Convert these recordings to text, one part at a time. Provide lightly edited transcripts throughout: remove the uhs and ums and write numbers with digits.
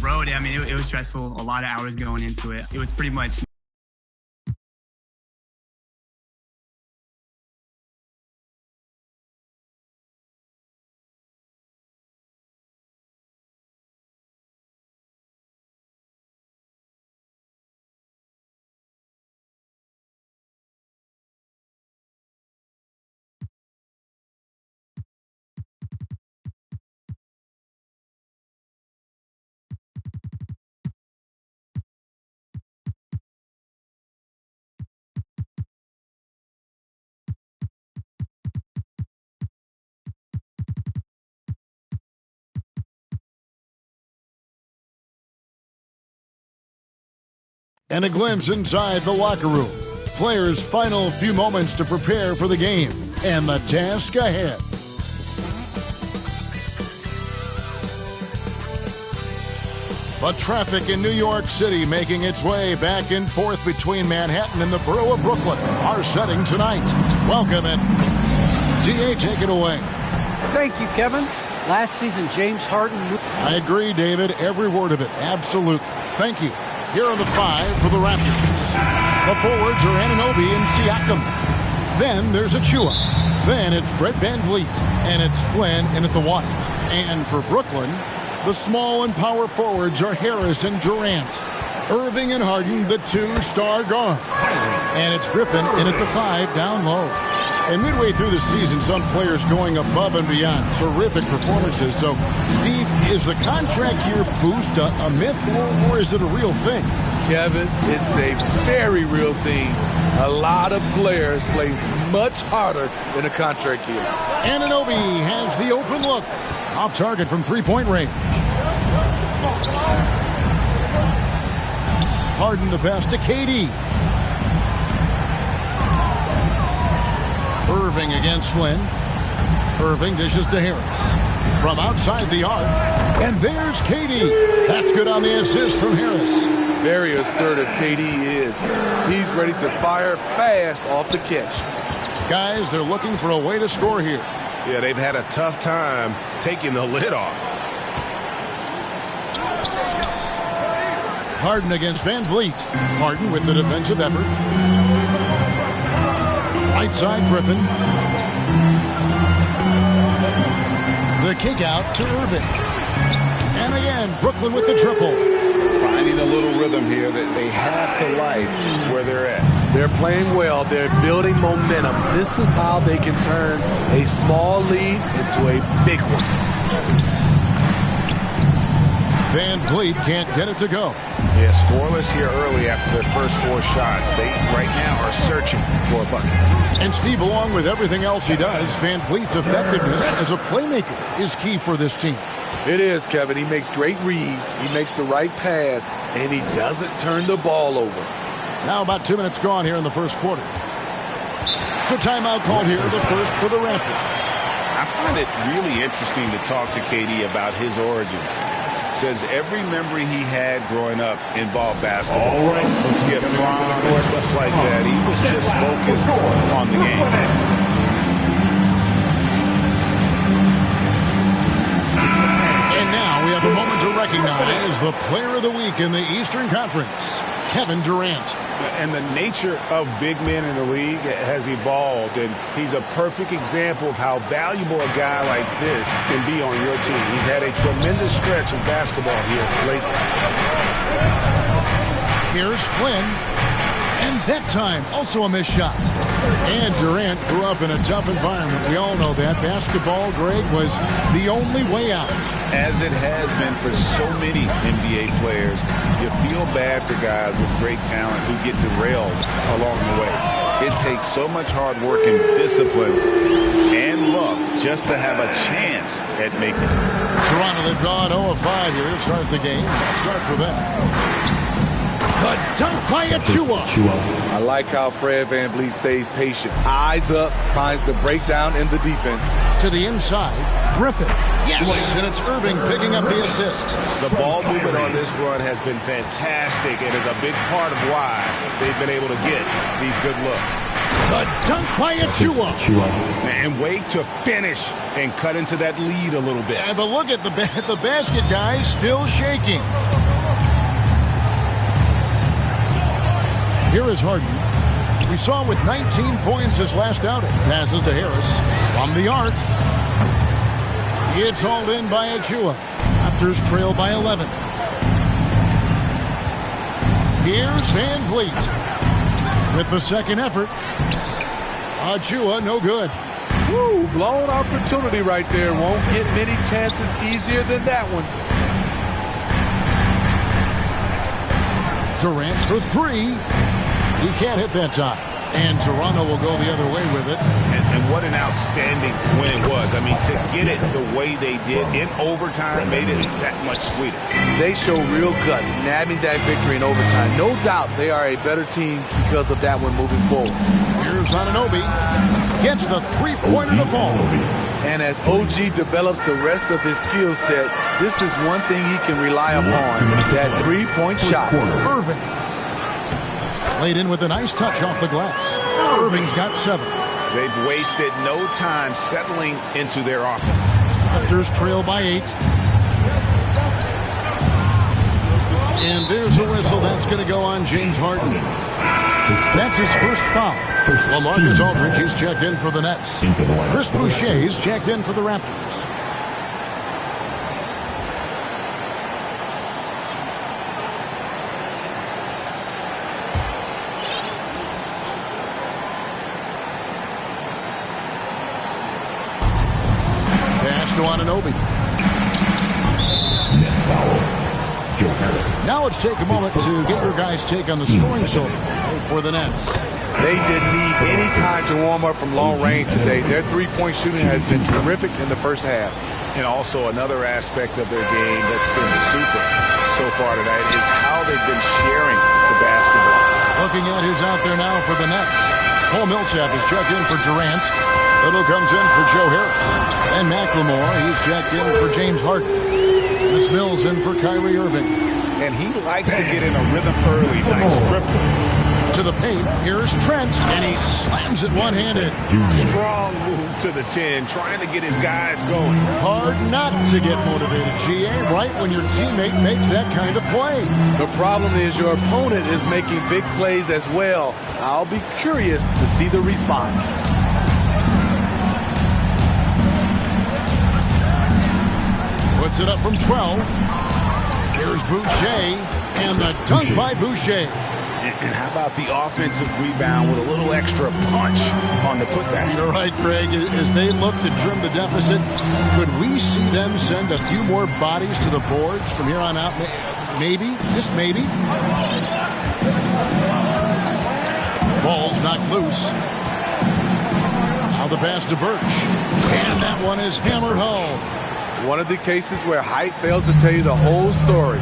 Road, I mean, it was stressful. A lot of hours going into it. It was pretty much. And a glimpse inside the locker room. Players' final few moments to prepare for the game and the task ahead. The traffic in New York City making its way back and forth between Manhattan and the borough of Brooklyn are setting tonight. Welcome in. T.A., take it away. Thank you, Kevin. Last season, James Harden. I agree, David. Every word of it. Absolutely. Thank you. Here are the 5 for the Raptors. The forwards are Anunoby and Siakam. Then there's H.M.J.A. Then it's Fred VanVleet. And it's Flynn in at the 1. And for Brooklyn, the small and power forwards are Harris and Durant. Irving and Harden, the 2-star guards. And it's Griffin in at the 5 down low. And midway through the season, some players going above and beyond. Terrific performances. So, Steve, is the contract year boost a myth or is it a real thing? Kevin, it's a very real thing. A lot of players play much harder in a contract year. Anunoby has the open look. Off target from three-point range. Harden the pass to KD. Irving against Flynn. Irving dishes to Harris. From outside the arc. And there's KD. That's good on the assist from Harris. Very assertive KD is. He's ready to fire fast off the catch. Guys, they're looking for a way to score here. Yeah, they've had a tough time taking the lid off. Harden against VanVleet. Harden with the defensive effort. Right side, Griffin. The kick out to Irving. And again, Brooklyn with the triple. Finding a little rhythm here that they have to like where they're at. They're playing well. They're building momentum. This is how they can turn a small lead into a big one. VanVleet can't get it to go. Yeah, scoreless here early after their first 4 shots. They right now are searching for a bucket. And Steve, along with everything else he does, VanVleet's effectiveness as a playmaker is key for this team. It is, Kevin. He makes great reads. He makes the right pass, and he doesn't turn the ball over. Now about 2 minutes gone here in the first quarter. So timeout called here, the first for the Raptors. I find it really interesting to talk to KD about his origins. Says every memory he had growing up involved basketball. All right. Skip prom and stuff like that. He was just focused on the game. And now we have a moment to recognize the player of the week in the Eastern Conference, Kevin Durant. And the nature of big men in the league has evolved, and he's a perfect example of how valuable a guy like this can be on your team. He's had a tremendous stretch of basketball here lately. Here's Flynn. And that time, also a missed shot. And Durant grew up in a tough environment. We all know that. Basketball, Greg, was the only way out. As it has been for so many NBA players, you feel bad for guys with great talent who get derailed along the way. It takes so much hard work and discipline and luck just to have a chance at making it. Toronto, they've gone 0-5 here to start the game. Start for them. The dunk by H.M.J.A. I like how Fred VanVleet stays patient. Eyes up, finds the breakdown in the defense. To the inside, Griffin. Yes, and it's Irving picking up the assist. The ball movement on this run has been fantastic and is a big part of why they've been able to get these good looks. The dunk by H.M.J.A. And way to finish and cut into that lead a little bit. Yeah, but look at the basket, guys, still shaking. Here is Harden. We saw him with 19 points his last outing. Passes to Harris from the arc. It's hauled in by H.M.J.A. Raptors trail by 11. Here's Van Vliet with the second effort. H.M.J.A. no good. Woo, blown opportunity right there. Won't get many chances easier than that one. Durant for three. He can't hit that time. And Toronto will go the other way with it. And what an outstanding win it was. I mean, to get it the way they did in overtime made it that much sweeter. They show real guts, nabbing that victory in overtime. No doubt they are a better team because of that one moving forward. Here's Anunoby. Gets the three-pointer to fall. And as OG develops the rest of his skill set, this is one thing he can rely upon, that three-point shot. Irving. Played in with a nice touch off the glass. Irving's got 7. They've wasted no time settling into their offense. Raptors trail by 8. And there's a whistle. That's going to go on James Harden. That's his first foul. LaMarcus Aldridge, he's checked in for the Nets. Chris Boucher is checked in for the Raptors. Pass to Anunoby. Now let's take a moment to get your guys' take on the scoring so far for the Nets. They didn't need any time to warm up from long range today. Their three-point shooting has been terrific in the first half. And also another aspect of their game that's been super so far tonight is how they've been sharing the basketball. Looking at who's out there now for the Nets. Paul Millsap is checked in for Durant. Little comes in for Joe Harris. And McLemore, he's checked in for James Harden. This Mills in for Kyrie Irving. And he likes to get in a rhythm early. Nice triple. To the paint, here's Trent, and he slams it one-handed. Strong move to the 10, trying to get his guys going. Hard not to get motivated, G.A., right when your teammate makes that kind of play. The problem is your opponent is making big plays as well. I'll be curious to see the response. Puts it up from 12. Here's Boucher, and the dunk by Boucher. And how about the offensive rebound with a little extra punch on the putback? You're right, Greg. As they look to trim the deficit, could we see them send a few more bodies to the boards from here on out? Maybe, just maybe. Ball's knocked loose. Now the pass to Birch. And that one is hammered home. One of the cases where height fails to tell you the whole story.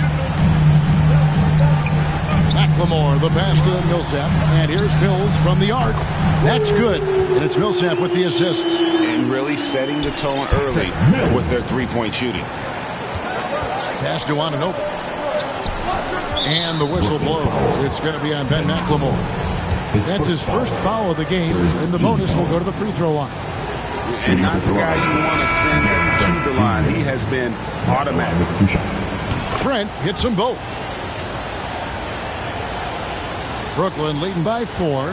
McLemore, the pass to Millsap. And here's Mills from the arc. That's good. And it's Millsap with the assist. And really setting the tone early with their three-point shooting. Pass to Anunoby. And the whistle blows. It's going to be on Ben McLemore. That's his first foul of the game. And the bonus will go to the free throw line. And not the guy you want to send to the line. He has been automatic. Trent hits them both. Brooklyn leading by 4.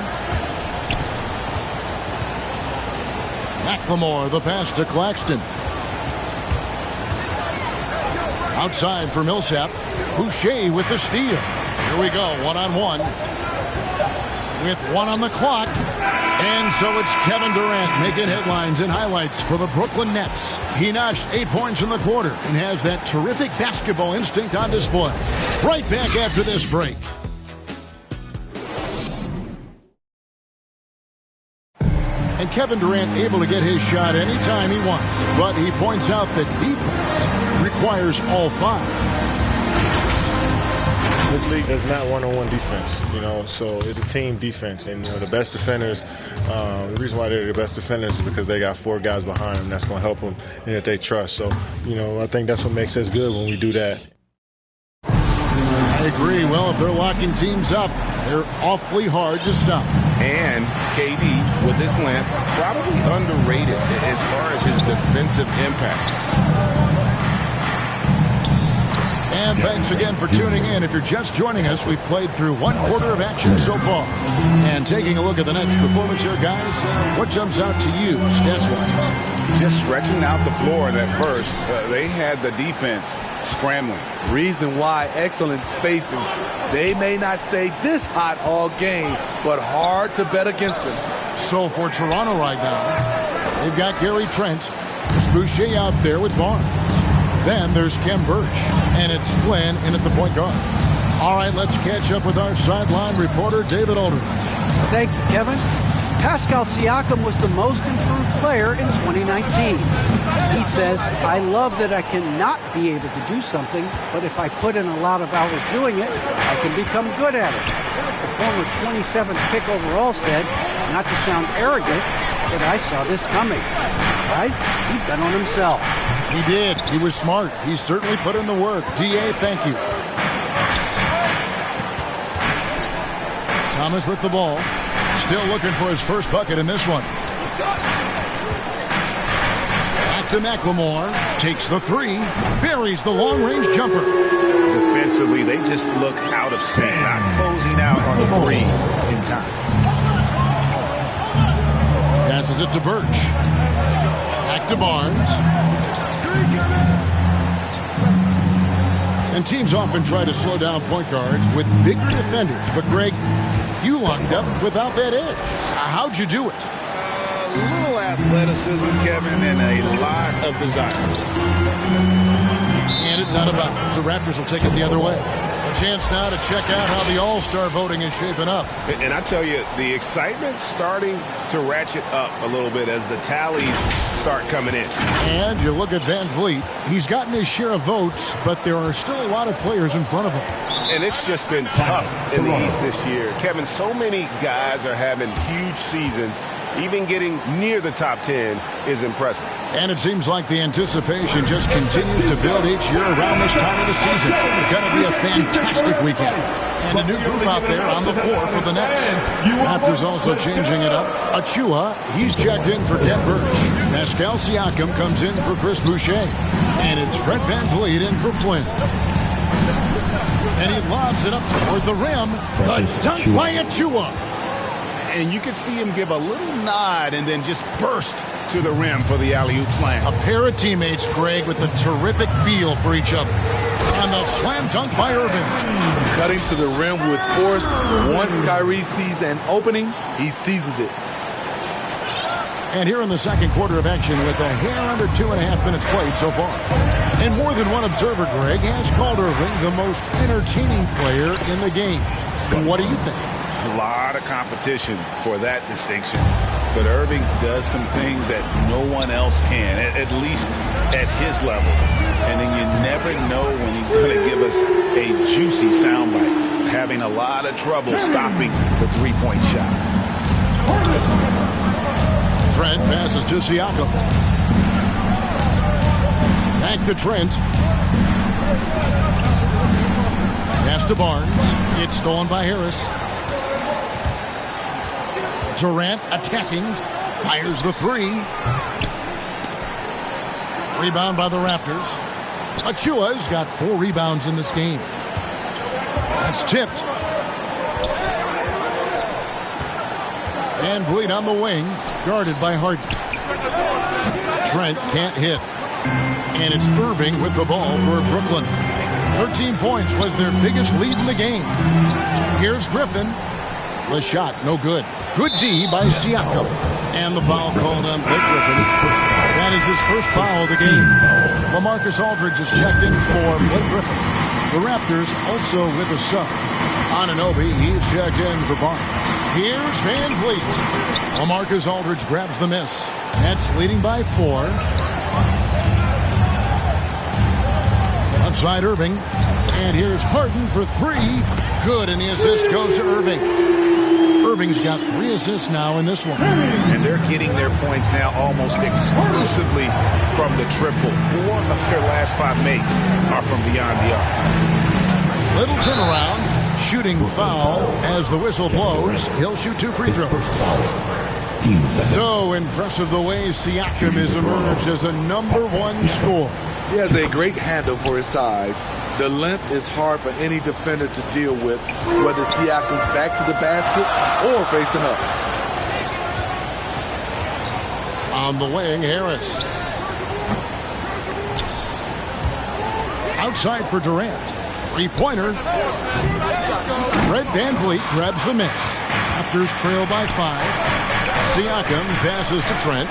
McLemore, the pass to Claxton. Outside for Millsap. Boucher with the steal. Here we go, one-on-one. With 1 on the clock. And so it's Kevin Durant making headlines and highlights for the Brooklyn Nets. He notched 8 points in the quarter and has that terrific basketball instinct on display. Right back after this break. And Kevin Durant able to get his shot anytime he wants. But he points out that defense requires all 5. This league is not one-on-one defense, so it's a team defense. And, the best defenders, the reason why they're the best defenders is because they got 4 guys behind them that's going to help them and that they trust. So, I think that's what makes us good when we do that. I agree. Well, if they're locking teams up, they're awfully hard to stop. And KD, with this length, probably underrated as far as his defensive impact. And thanks again for tuning in. If you're just joining us, we've played through one quarter of action so far. And taking a look at the next performance here, guys, what jumps out to you, stats-wise? Just stretching out the floor in that first. They had the defense scrambling. Reason why, excellent spacing. They may not stay this hot all game, but hard to bet against them. So for Toronto right now, they've got Gary Trent. There's Boucher out there with Barnes. Then there's Ken Birch, and it's Flynn in at the point guard. All right, let's catch up with our sideline reporter, David Aldridge. Thank you, Kevin. Pascal Siakam was the most improved player in 2019. He says, I love that I cannot be able to do something, but if I put in a lot of hours doing it, I can become good at it. The former 27th pick overall said, not to sound arrogant, that I saw this coming. Guys, he bet on himself. He did. He was smart. He certainly put in the work. D.A., thank you. Thomas with the ball. Still looking for his first bucket in this one. Back to McLemore. Takes the three. Buries the long-range jumper. Defensively, they just look out of sync, not closing out on the threes in time. Passes it to Birch. Back to Barnes. And teams often try to slow down point guards with bigger defenders. But, Greg, you lined up without that edge. How'd you do it? A little athleticism, Kevin, and a lot of desire. And it's out of bounds. The Raptors will take it the other way. A chance now to check out how the All-Star voting is shaping up. And I tell you, the excitement starting to ratchet up a little bit as the tallies start coming in. And you look at Van Vliet. He's gotten his share of votes, but there are still a lot of players in front of him. And it's just been tough in the East this year. Kevin, so many guys are having huge seasons. Even getting near the top 10 is impressive. And it seems like the anticipation just continues to build each year around this time of the season. It's going to be a fantastic weekend. And a new group out there on the floor for the Nets. Raptors also changing it up. H.M.J.A, he's checked in for Ken Birch. Pascal Siakam comes in for Chris Boucher. And it's Fred VanVleet in for Flynn. And he lobs it up toward the rim. The dunk by H.M.J.A. And you can see him give a little nod and then just burst to the rim for the alley-oop slam. A pair of teammates, Greg, with a terrific feel for each other. And the slam dunk by Irving. Cutting to the rim with force. Once Kyrie sees an opening, he seizes it. And here in the second quarter of action with a hair under 2.5 minutes played so far. And more than one observer, Greg, has called Irving the most entertaining player in the game. What do you think? A lot of competition for that distinction. But Irving does some things that no one else can, at least at his level. And then you never know when he's going to give us a juicy soundbite. Having a lot of trouble stopping the three-point shot. Trent passes to Siakam. Back to Trent. Pass to Barnes. It's stolen by Harris. Durant attacking, fires the three. Rebound by the Raptors. Achua's got 4 rebounds in this game. That's tipped. Van Vliet on the wing, guarded by Harden. Trent can't hit. And it's Irving with the ball for Brooklyn. 13 points was their biggest lead in the game. Here's Griffin. The shot, no good. Good D by Siakam. And the foul called on Blake Griffin. That is his first foul of the game. LaMarcus Aldridge is checked in for Blake Griffin. The Raptors also with a sub. Anunoby, he's checked in for Barnes. Here's Van Vliet. LaMarcus Aldridge grabs the miss. Nets leading by 4. Outside Irving. And here's Harden for 3. Good, and the assist goes to Irving. Irving's got 3 assists now in this one. And they're getting their points now almost exclusively from the triple. 4 of their last 5 makes are from beyond the arc. Little turnaround. Shooting foul as the whistle blows. He'll shoot 2 free throws. So impressive the way Siakam has emerged as a #1 scorer. He has a great handle for his size. The length is hard for any defender to deal with, whether Siakam's back to the basket or facing up. On the wing, Harris. Outside for Durant. 3-pointer. Fred VanVleet grabs the miss. Raptors trail by 5. Siakam passes to Trent.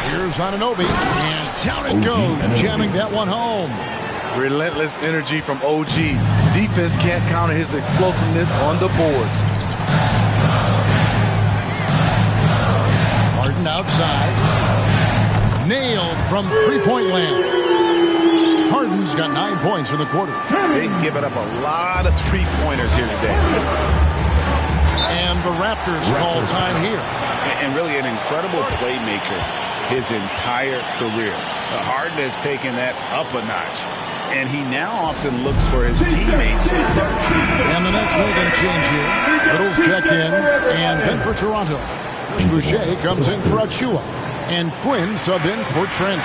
Here's Anunoby, and down it goes, jamming that one home. Relentless energy from OG. Defense can't counter his explosiveness on the boards. Harden outside. Nailed from 3-point land. Harden's got 9 points in the quarter. They've given up a lot of 3-pointers here today. And the Raptors call time here. And really an incredible playmaker his entire career. Harden has taken that up a notch. And he now often looks for his teammates. And the Nets will get a change here. Little's checked in. And then for Toronto. Boucher comes in for H.M.J.A. And Flynn subbed in for Trent.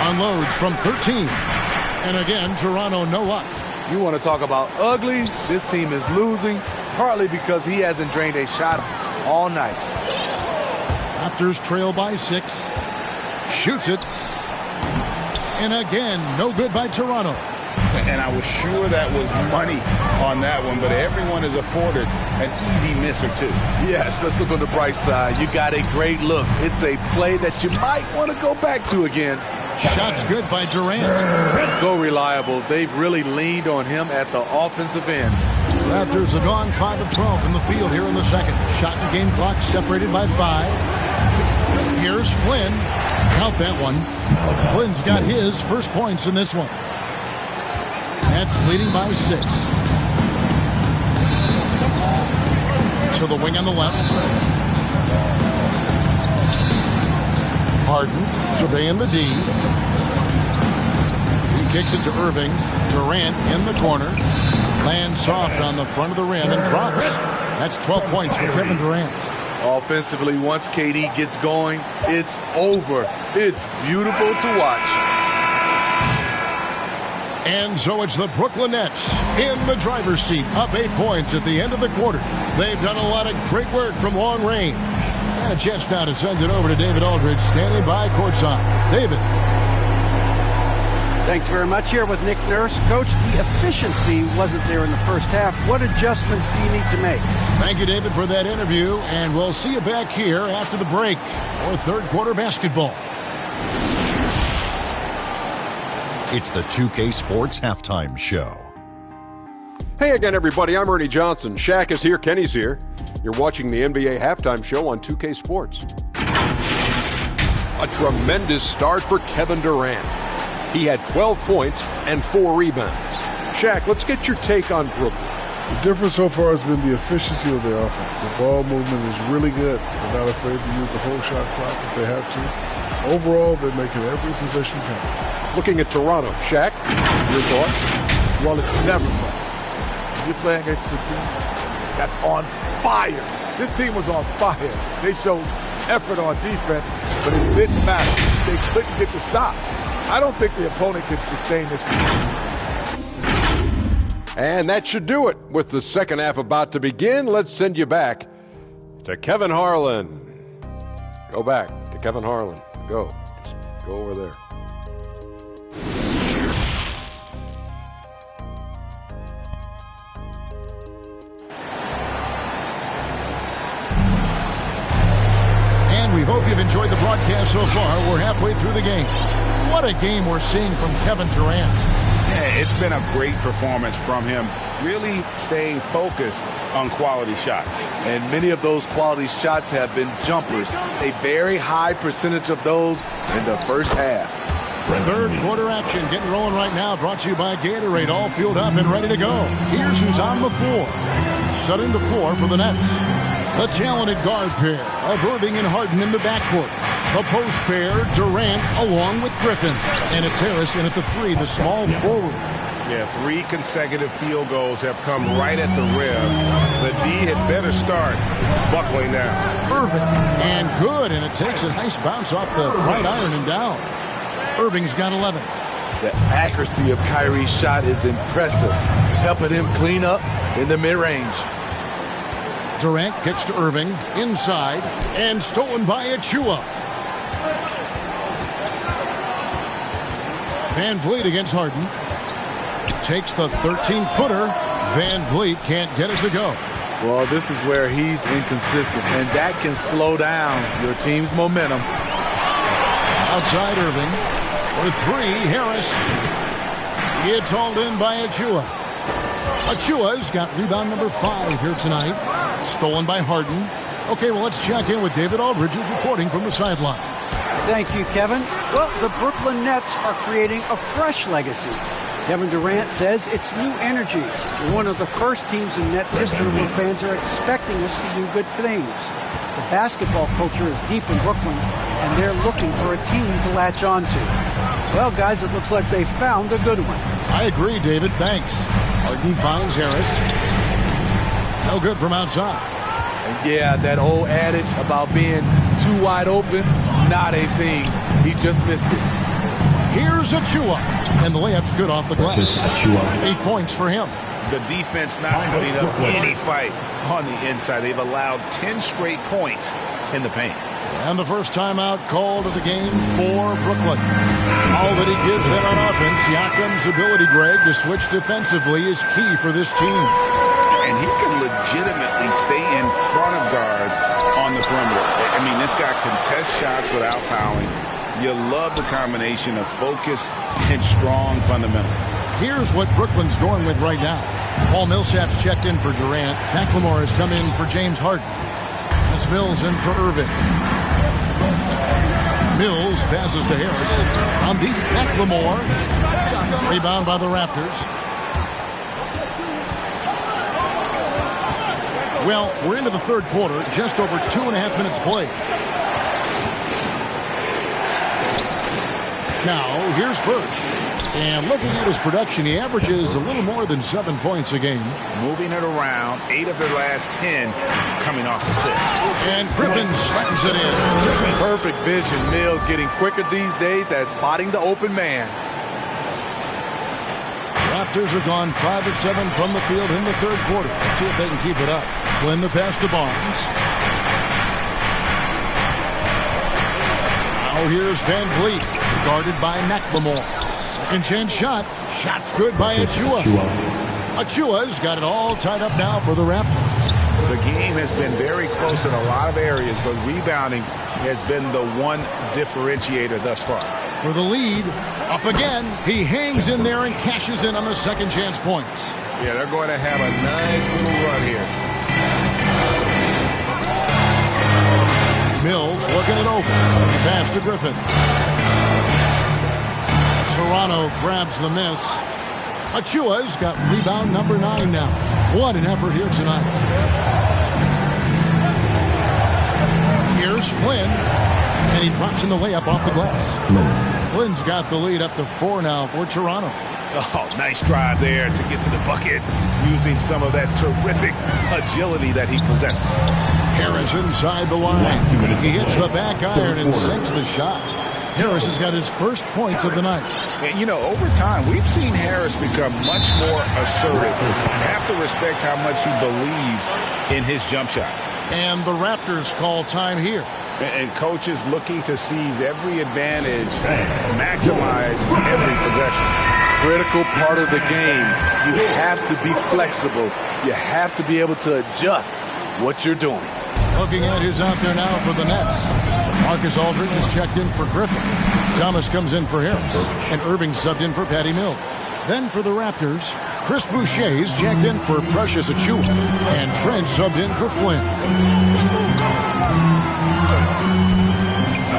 Unloads from 13. And again, Toronto no luck. You want to talk about ugly? This team is losing, partly because he hasn't drained a shot all night. Raptors trail by 6. Shoots it. And again, no good by Toronto. And I was sure that was money on that one, but everyone is afforded an easy miss or 2. Yes, let's look on the bright side. You got a great look. It's a play that you might want to go back to again. Shots good by Durant. So reliable. They've really leaned on him at the offensive end. Raptors have gone 5 of 12 from the field here in the second. Shot and game clock separated by 5. Here's Flynn. Count that one. Flynn's got his first points in this one. Nets leading by 6. To the wing on the left. Harden surveying the D. He kicks it to Irving. Durant in the corner. Lands soft on the front of the rim and drops. That's 12 points for Kevin Durant. Offensively, once KD gets going, it's over. It's beautiful to watch. And so it's the Brooklyn Nets in the driver's seat, up 8 points at the end of the quarter. They've done a lot of great work from long range. And a chance now to send it over to David Aldridge, standing by courtside. David. Thanks very much. Here with Nick Nurse. Coach, the efficiency wasn't there in the first half. What adjustments do you need to make? Thank you, David, for that interview. And we'll see you back here after the break for third quarter basketball. It's the 2K Sports Halftime Show. Hey again, everybody. I'm Ernie Johnson. Shaq is here. Kenny's here. You're watching the NBA Halftime Show on 2K Sports. A tremendous start for Kevin Durant. He had 12 points and 4 rebounds. Shaq, let's get your take on Brooklyn. The difference so far has been the efficiency of their offense. The ball movement is really good. They're not afraid to use the whole shot clock if they have to. Overall, they're making every possession count. Looking at Toronto, Shaq, your thoughts? Well, it's never fun. You're playing against a team that's on fire. This team was on fire. They showed effort on defense, but it didn't matter. They couldn't get the stops. I don't think the opponent could sustain this. And that should do it. With the second half about to begin, let's send you back to Kevin Harlan. Go back to Kevin Harlan. Go. Just go over there. And we hope you've enjoyed the broadcast so far. We're halfway through the game. What a game we're seeing from Kevin Durant. Yeah, it's been a great performance from him, really staying focused on quality shots. And many of those quality shots have been jumpers. A very high percentage of those in the first half. Third quarter action getting rolling right now, brought to you by Gatorade, all fueled up and ready to go. Here's who's on the floor. Setting the floor for the Nets. The talented guard pair of Irving and Harden in the backcourt. The post pair, Durant along with Griffin. And it's Harris in at the 3, the small forward. Yeah, 3 consecutive field goals have come right at the rim. The D had better start buckling now. Irving, and good, and it takes a nice bounce off the right iron and down. Irving's got 11. The accuracy of Kyrie's shot is impressive, helping him clean up in the mid-range. Durant kicks to Irving, inside, and stolen by H.M.J.A. Van Vliet against Harden. Takes the 13-footer. Van Vliet can't get it to go. Well, this is where he's inconsistent, and that can slow down your team's momentum. Outside Irving. For 3, Harris. It's hauled in by H.M.J.A. Achua's got rebound number 5 here tonight. Stolen by Harden. Okay, well, let's check in with David Aldridge, who's reporting from the sidelines. Thank you, Kevin. Well, the Brooklyn Nets are creating a fresh legacy. Kevin Durant says it's new energy. We're one of the first teams in Nets history where fans are expecting us to do good things. The basketball culture is deep in Brooklyn, and they're looking for a team to latch on to. Well, guys, it looks like they found a good one. I agree, David. Thanks. Harden finds Harris. No good from outside. And yeah, that old adage about being too wide open, not a thing. He just missed it. Here's H.M.J.A. And the layup's good off the glass. 8 points for him. The defense not putting up any fight on the inside. They've allowed 10 straight points in the paint. And the first timeout called of the game for Brooklyn. All that he gives them on offense, Siakam's ability, Greg, to switch defensively is key for this team. And he can legitimately stay in front of guards on the perimeter. I mean, this guy contests shots without fouling. You love the combination of focus and strong fundamentals. Here's what Brooklyn's going with right now. Paul Millsap's checked in for Durant. McLemore has come in for James Harden. That's Mills in for Irving. Mills passes to Harris. On deep, McLemore. Rebound by the Raptors. Well, we're into the third quarter. Just over 2.5 minutes played. Now, here's Birch. And looking at his production, he averages a little more than 7 points a game. Moving it around, 8 of their last 10 coming off assists. And Griffin slams it in. Perfect vision. Mills getting quicker these days at spotting the open man. Raptors are gone 5 of 7 from the field in the third quarter. Let's see if they can keep it up. Flynn the pass to Barnes. Now here's Van Vliet, guarded by McLemore. Second chance shot. Shot's good by H.M.J.A. Achua's got it all tied up now for the Raptors. The game has been very close in a lot of areas, but rebounding has been the one differentiator thus far. For the lead, up again. He hangs in there and cashes in on the second chance points. Yeah, they're going to have a nice little run here. Mills looking it over. The pass to Griffin. Toronto grabs the miss. Achua's got rebound number 9 now. What an effort here tonight. Here's Flynn. And he drops in the layup off the glass. Flynn's got the lead up to 4 now for Toronto. Oh, nice drive there to get to the bucket, using some of that terrific agility that he possesses. Harris inside the line. He hits the back iron and sinks the shot. Harris has got his first points of the night. And, you know, over time, we've seen Harris become much more assertive. Have to respect how much he believes in his jump shot. And the Raptors call time here. And coaches looking to seize every advantage, maximize every possession. Critical part of the game. You have to be flexible. You have to be able to adjust what you're doing. Looking at who's out there now for the Nets. Marcus Aldridge is checked in for Griffin. Thomas comes in for Harris. And Irving subbed in for Patty Mills. Then for the Raptors, Chris Boucher's checked in for Precious Achiuwa. And Trent subbed in for Flynn.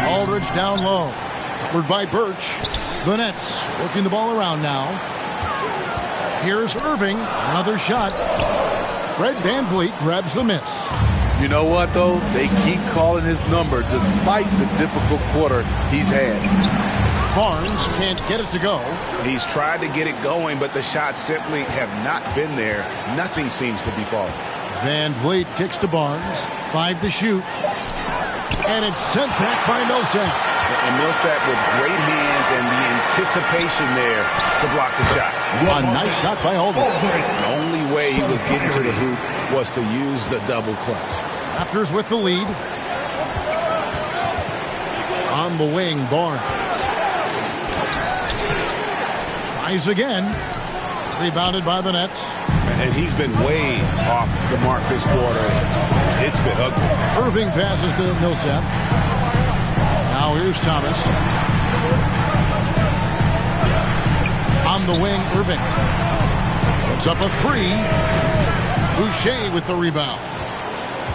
Aldridge down low. Covered by Birch. The Nets working the ball around now. Here's Irving. Another shot. Fred VanVleet grabs the miss. You know what, though? They keep calling his number despite the difficult quarter he's had. Barnes can't get it to go. He's tried to get it going, but the shots simply have not been there. Nothing seems to be falling. Van Vliet kicks to Barnes. 5 to shoot. And it's sent back by Millsap. And Millsap with great hands and the anticipation there to block the shot. A nice shot by Aldridge. The only way he was getting to the hoop was to use the double clutch. Raptors with the lead. On the wing, Barnes. Tries again. Rebounded by the Nets. And he's been way off the mark this quarter. It's been ugly. Irving passes to Millsap. Now here's Thomas. On the wing, Irving. Puts up a 3. Boucher with the rebound.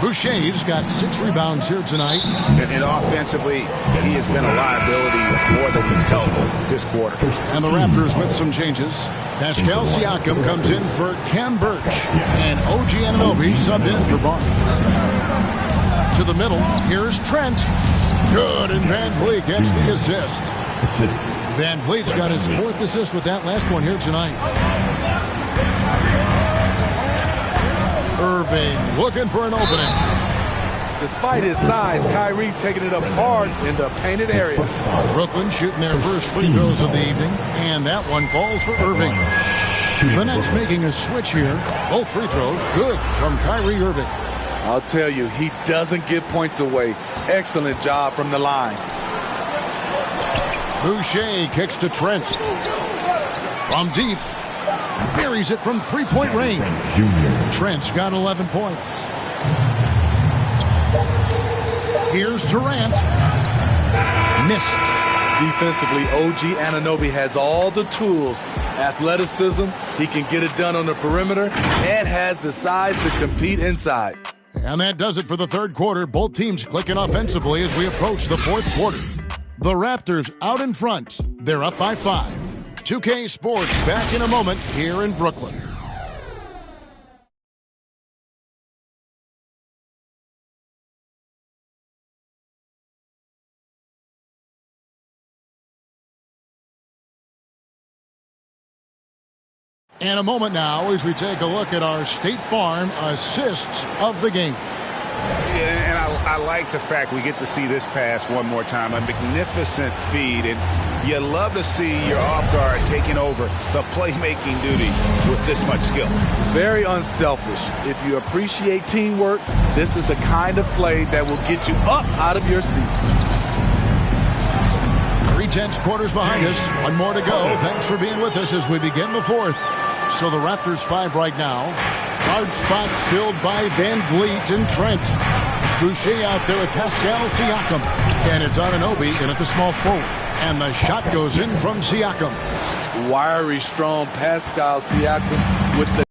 Boucher's got 6 rebounds here tonight. And offensively, he has been a liability more than he's helped this quarter. And the Raptors with some changes. Pascal Siakam comes in for Cam Birch. And OG Anunoby subbed in for Barnes. To the middle, here's Trent. Good, and Van Vliet gets the assist. Van Vliet's got his 4th assist with that last one here tonight. Irving looking for an opening. Despite his size, Kyrie taking it up hard in the painted area. Brooklyn shooting their first free throws of the evening, and that one falls for Irving. The Nets making a switch here. Both free throws good from Kyrie Irving. I'll tell you, he doesn't give points away. Excellent job from the line. Boucher kicks to Trent. From deep. Buries it from 3-point range. Trent's got 11 points. Here's Durant. Missed. Defensively, OG Anunoby has all the tools. Athleticism, he can get it done on the perimeter, and has the size to compete inside. And that does it for the third quarter. Both teams clicking offensively as we approach the fourth quarter. The Raptors out in front. They're up by 5. 2K Sports back in a moment here in Brooklyn. And a moment now as we take a look at our State Farm assists of the game. Yeah, and I like the fact we get to see this pass one more time. A magnificent feed, and you love to see your off guard taking over the playmaking duties with this much skill. Very unselfish. If you appreciate teamwork, this is the kind of play that will get you up out of your seat. 3/10 quarters behind us. One more to go. Thanks for being with us as we begin the fourth. So the Raptors 5 right now. Large spots filled by Van Vliet and Trent. It's Boucher out there with Pascal Siakam. And it's Anunoby in at the small forward. And the shot goes in from Siakam. Wiry, strong Pascal Siakam with the...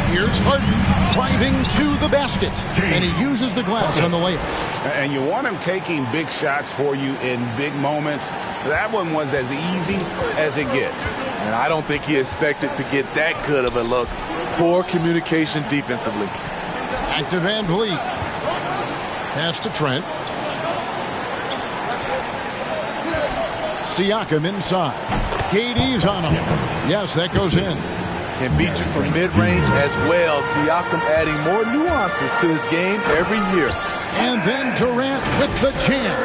Here's Harden driving to the basket. And he uses the glass on the layup. And you want him taking big shots for you in big moments. That one was as easy as it gets. And I don't think he expected to get that good of a look. Poor communication defensively. Back to Van Vliet. Pass to Trent. Siakam inside. KD's on him. Yes, that goes in. Can beat you from mid-range as well. Siakam adding more nuances to his game every year. And then Durant with the jam.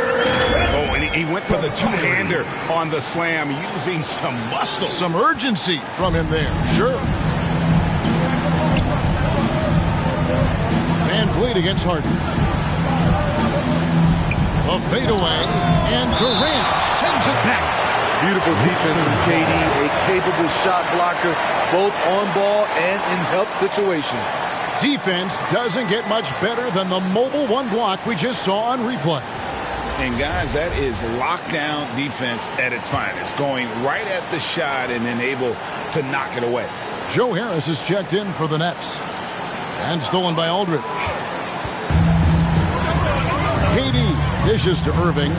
Oh, and he went for the two-hander on the slam, using some muscle. Some urgency from him there, sure. Van Vliet against Harden. A fadeaway, and Durant sends it back. Beautiful defense from KD, a capable shot blocker, both on ball and in help situations. Defense doesn't get much better than the mobile one block we just saw on replay. And guys, that is lockdown defense at its finest, going right at the shot and then able to knock it away. Joe Harris is checked in for the Nets. And stolen by Aldridge. KD dishes to Irving.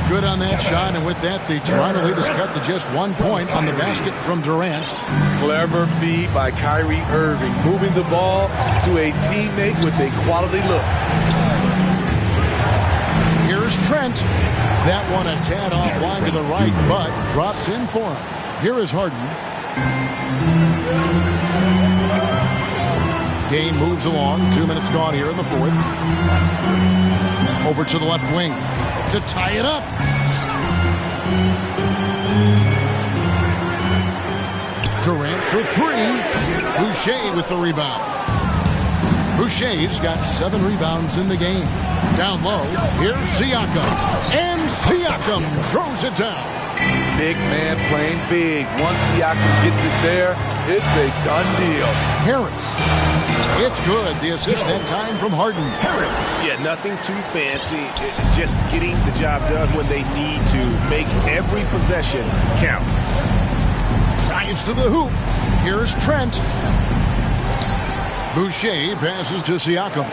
Good on that shot, and with that, the Toronto lead is cut to just 1 point on the basket from Durant. Clever feed by Kyrie Irving, moving the ball to a teammate with a quality look. Here's Here's Trent. That one a tad offline to the right, but drops in for him. Here is Harden. Game moves along. 2 minutes gone here in the fourth. Over to the left wing to tie it up. Durant for three. Boucher with the rebound. Boucher's got 7 rebounds in the game. Down low, here's Siakam. And Siakam throws it down. Big man playing big. Once Siakam gets it there, it's a done deal. Harris. It's good. The assist that time from Harden. Harris. Yeah, nothing too fancy. Just getting the job done when they need to. Make every possession count. Dives to the hoop. Here's Trent. Boucher passes to Siakam.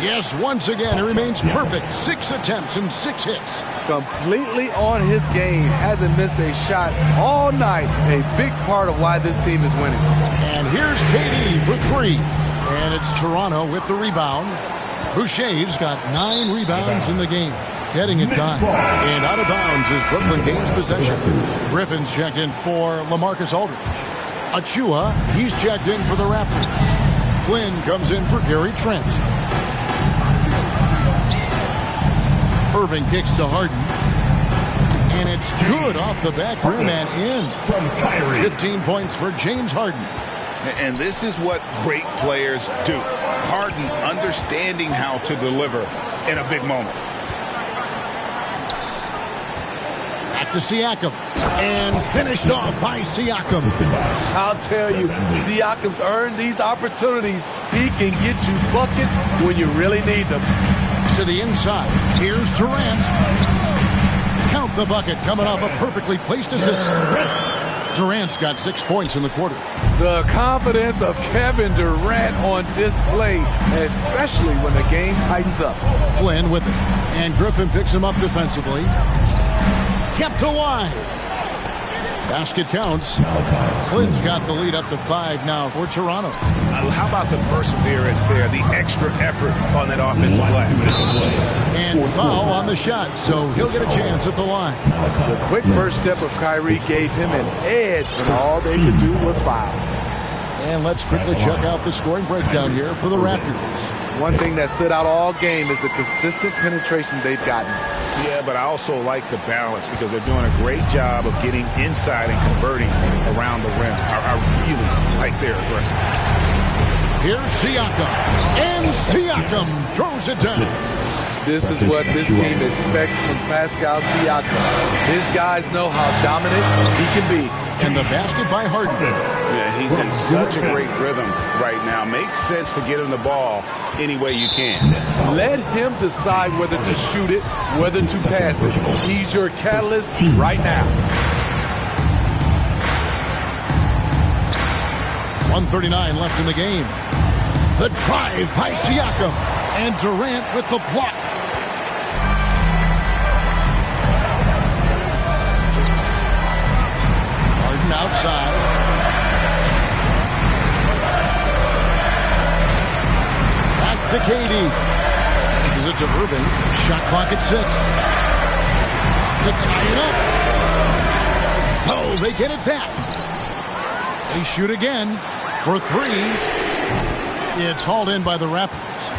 Yes, once again, he remains perfect. 6 attempts and 6 hits. Completely on his game. Hasn't missed a shot all night. A big part of why this team is winning. And here's KD for 3. And it's Toronto with the rebound. Boucher's got 9 rebounds in the game. Getting it done. And out of bounds is Brooklyn gains possession. Griffin's checked in for LaMarcus Aldridge. Achua, he's checked in for the Raptors. Flynn comes in for Gary Trent. Irving kicks to Harden. And it's good off the back rim and in. 15 points for James Harden. And this is what great players do. Harden understanding how to deliver in a big moment. Back to Siakam. And finished off by Siakam. I'll tell you, Siakam's earned these opportunities. He can get you buckets when you really need them. To the inside. Here's Durant. Count the bucket coming off a perfectly placed assist. Durant's got 6 points in the quarter. The confidence of Kevin Durant on display, especially when the game tightens up. Flynn with it. And Griffin picks him up defensively. Kept alive. Basket counts. Flynn's got the lead up to 5 now for Toronto. How about the perseverance there, the extra effort on that offensive glass? And foul on the shot, so he'll get a chance at the line. The quick first step of Kyrie gave him an edge when all they could do was foul. And let's quickly check out the scoring breakdown here for the Raptors. One thing that stood out all game is the consistent penetration they've gotten. Yeah, but I also like the balance because they're doing a great job of getting inside and converting around the rim. I really like their aggressiveness. Here's Siakam. And Siakam throws it down. This is what this team expects from Pascal Siakam. His guys know how dominant he can be. And the basket by Harden. Yeah, he's in such a great rhythm right now. Makes sense to get him the ball any way you can. Let him decide whether to shoot it, whether to pass it. He's your catalyst right now. 1:39 left in the game. The drive by Siakam. And Durant with the block. Harden outside. Back to KD. This is it to Irving. Shot clock at 6. To tie it up. Oh, they get it back. They shoot again for 3. It's hauled in by the Raptors.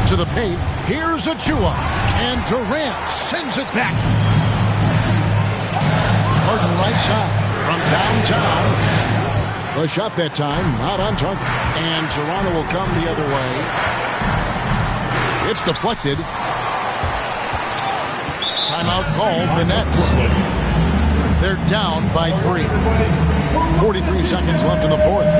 To the paint. Here's Achua. And Durant sends it back. Harden right side from downtown. The shot that time, not on target. And Toronto will come the other way. It's deflected. Timeout called, the Nets. They're down by 3. 43 seconds left in the fourth.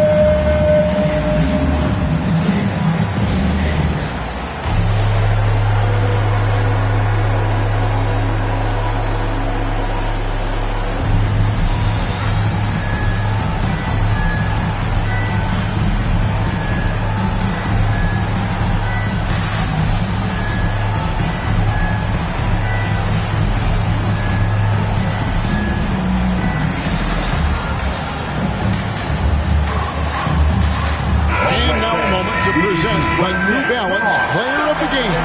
game.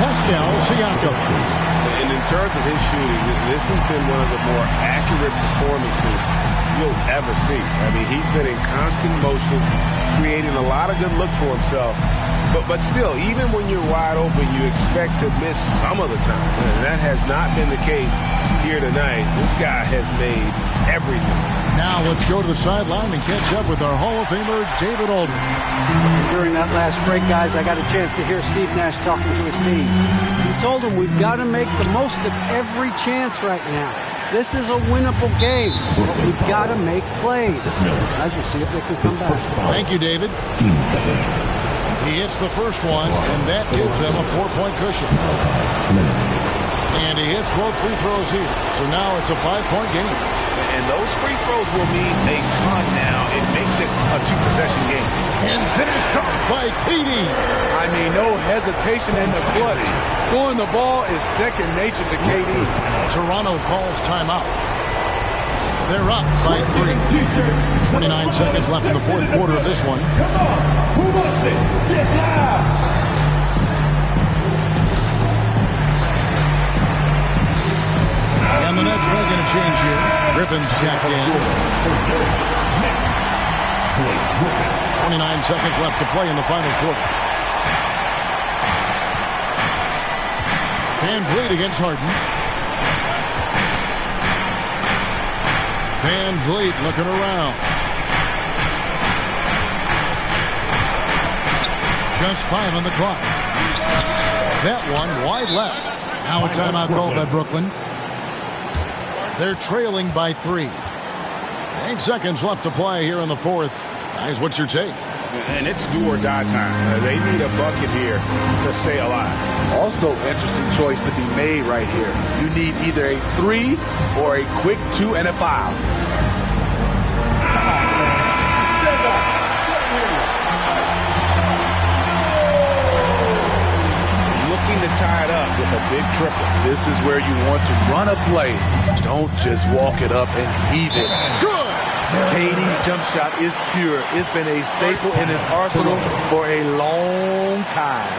Pascal Siakam. And in terms of his shooting, this has been one of the more accurate performances you'll ever see. I mean, he's been in constant motion, creating a lot of good looks for himself. But still, even when you're wide open, you expect to miss some of the time. And that has not been the case here tonight. This guy has made everything. Now let's go to the sideline and catch up with our Hall of Famer, David Aldridge. During that last break, guys, I got a chance to hear Steve Nash talking to his team. He told them we've got to make the most of every chance right now. This is a winnable game, but we've got to make plays. Guys, we'll see if they can come back. Thank you, David. He hits the first one, and that gives them a 4-point cushion. And he hits both free throws here. So now it's a 5-point game. And those free throws will mean a ton now. It makes it a 2-possession game. And finished off by KD. I mean, no hesitation in the clutch. Scoring the ball is second nature to KD. Toronto calls timeout. They're up by 3. 29 seconds left in the fourth quarter of this one. And the Nets making a change here. Griffin's checked in. 29 seconds left to play in the final quarter. Van Vliet against Harden. Van Vliet looking around. Just 5 on the clock. That one wide left. Now a timeout called by Brooklyn. They're trailing by 3. 8 seconds left to play here in the fourth. Guys, what's your take? And it's do or die time. They need a bucket here to stay alive. Also, interesting choice to be made right here. You need either a 3 or a quick 2 and a foul. Looking to tie it up with a big triple. This is where you want to run a play. Don't just walk it up and heave it. Good! KD's jump shot is pure. It's been a staple in his arsenal for a long time.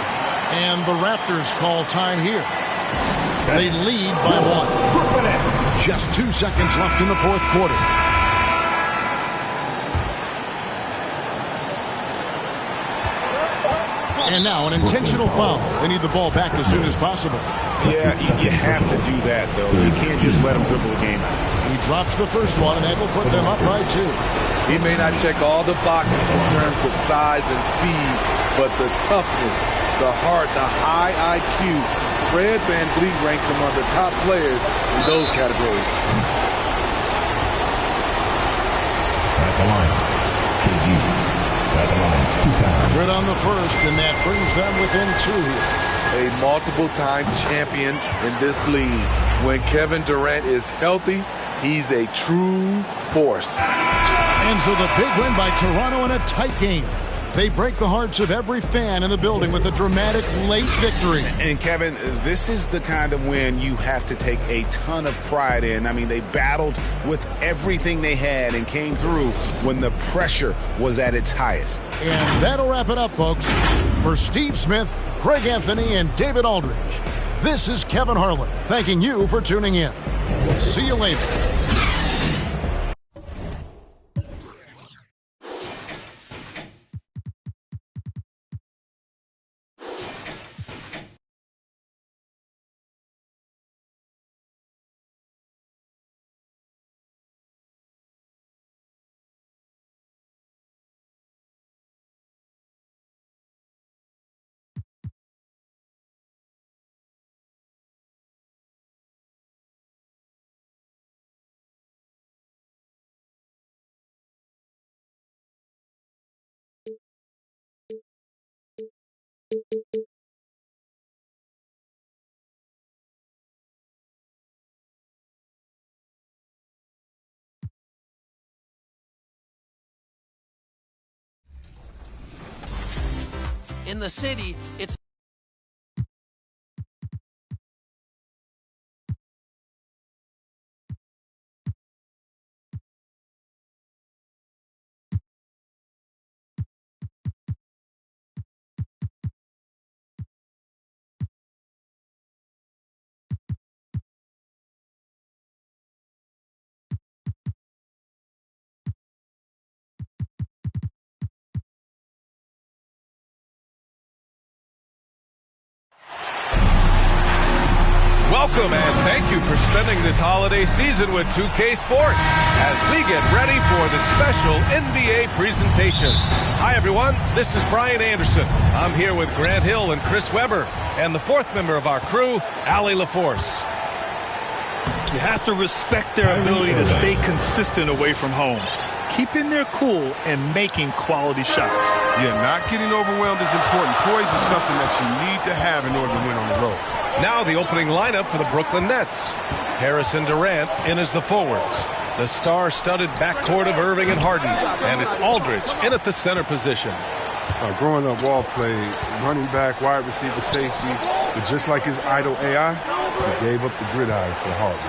And the Raptors call time here. They lead by 1. Just 2 seconds left in the fourth quarter. And now an intentional foul. They need the ball back as soon as possible. Yeah, you have to do that, though. You can't just let him dribble the game out. He drops the first one, and that will put them up by 2. He may not check all the boxes in terms of size and speed, but the toughness, the heart, the high IQ, Fred Van Vliet ranks among the top players in those categories. At the line, KD. At the line, 2 times. Good on the first, and that brings them within 2 here. A multiple-time champion in this league. When Kevin Durant is healthy, he's a true force. And so the big win by Toronto in a tight game. They break the hearts of every fan in the building with a dramatic late victory. And Kevin, this is the kind of win you have to take a ton of pride in. I mean, they battled with everything they had and came through when the pressure was at its highest. And that'll wrap it up, folks. For Steve Smith, Craig Anthony, and David Aldridge, this is Kevin Harlan thanking you for tuning in. We'll see you later. In the city, it's Welcome and thank you for spending this holiday season with 2K Sports as we get ready for the special NBA presentation. Hi everyone, this is Brian Anderson. I'm here with Grant Hill and Chris Webber and the fourth member of our crew, Allie LaForce. You have to respect their ability to stay consistent away from home, keeping their cool and making quality shots. Yeah, not getting overwhelmed is important. Poise is something that you need to have in order to win on the road. Now the opening lineup for the Brooklyn Nets. Harris and Durant in as the forwards. The star-studded backcourt of Irving and Harden. And it's Aldridge in at the center position. Growing up, Wall played running back, wide receiver, safety. But just like his idol AI, he gave up the gridiron for Harden.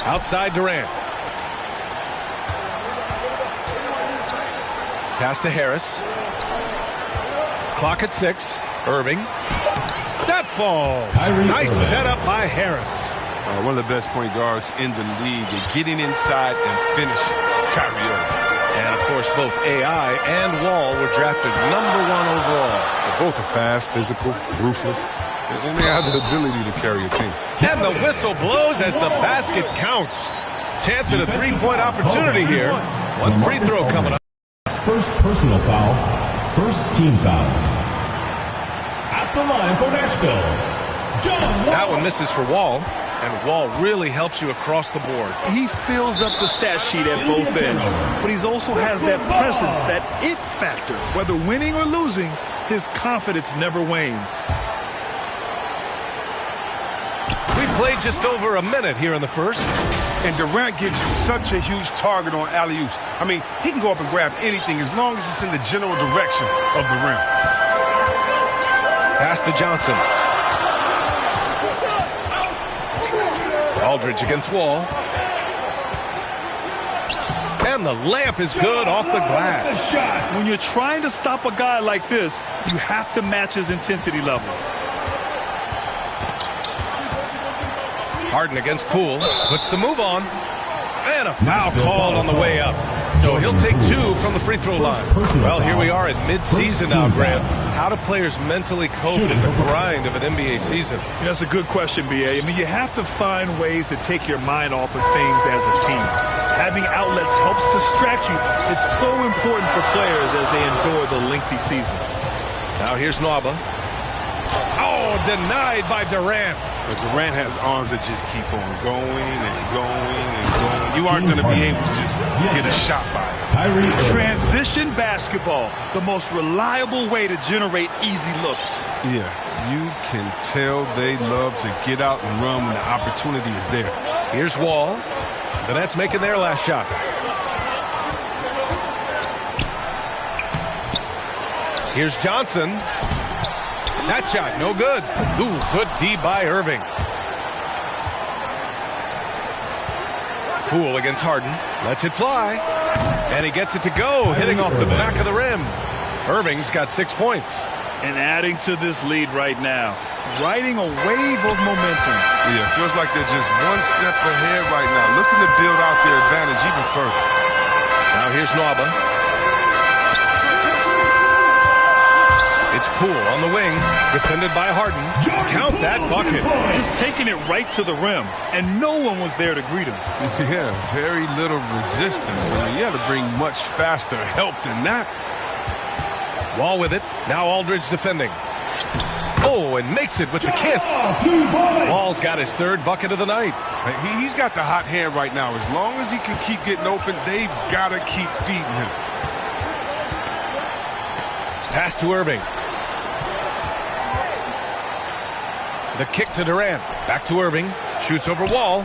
Outside Durant. Pass to Harris. Clock at 6. Irving. That falls. Nice setup by Harris. One of the best point guards in the league at getting inside and finishing. Kyrie Irving. And, of course, both AI and Wall were drafted #1 overall. Both are fast, physical, ruthless, and they have the ability to carry a team. And the whistle blows as the basket counts. Chance at a three-point opportunity here. One free throw coming up. First personal foul, first team foul. At the line for Nashville, John Wall. That one misses for Wall. And Wall really helps you across the board. He fills up the stat sheet at both ends, but he also has that presence, that it factor. Whether winning or losing, his confidence never wanes. We played just over a minute here in the first. And Durant gives you such a huge target on alley-oops. I mean, he can go up and grab anything as long as it's in the general direction of the rim. Pass to Johnson. Aldridge against Wall. And the layup is good off the glass. When you're trying to stop a guy like this, you have to match his intensity level. Harden against Poole. Puts the move on. And a foul called on the way up. So he'll take 2 from the free throw line. Well, here we are at mid-season now, Grant. How do players mentally cope in the grind of an NBA season? That's a good question, B.A. I mean, you have to find ways to take your mind off of things as a team. Having outlets helps distract you. It's so important for players as they endure the lengthy season. Now here's Nwaba. Oh, denied by Durant. But Durant has arms that just keep on going and going and going. You aren't going to be able to just get a shot by it. Transition basketball, the most reliable way to generate easy looks. Yeah, you can tell they love to get out and run when the opportunity is there. Here's Wall. The Nets making their last shot. Here's Johnson. That shot, no good. Ooh, good D by Irving. Poole against Harden. Lets it fly. And he gets it to go, hitting off the back of the rim. Irving's got 6 points. And adding to this lead right now. Riding a wave of momentum. Yeah, feels like they're just one step ahead right now. Looking to build out their advantage even further. Now here's Nwaba. It's Poole on the wing, defended by Harden. Count that bucket. Just taking it right to the rim, and no one was there to greet him. Yeah, very little resistance. I mean, you had to bring much faster help than that. Wall with it. Now Aldridge defending. Oh, and makes it with the kiss. Wall's got his 3rd bucket of the night. He's got the hot hand right now. As long as he can keep getting open, they've got to keep feeding him. Pass to Irving. The kick to Durant. Back to Irving. Shoots over Wall.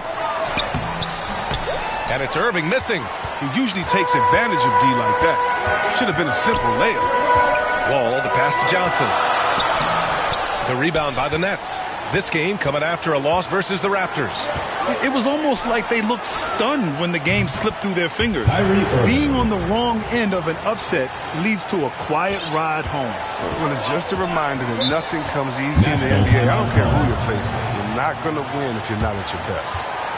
And it's Irving missing. He usually takes advantage of D like that. Should have been a simple layup. Wall, the pass to Johnson. The rebound by the Nets. This game coming after a loss versus the Raptors. It was almost like they looked stunned when the game slipped through their fingers. Being on the wrong end of an upset leads to a quiet ride home. Well, it's just a reminder that nothing comes easy in the NBA. I don't care who you're facing. You're not going to win if you're not at your best.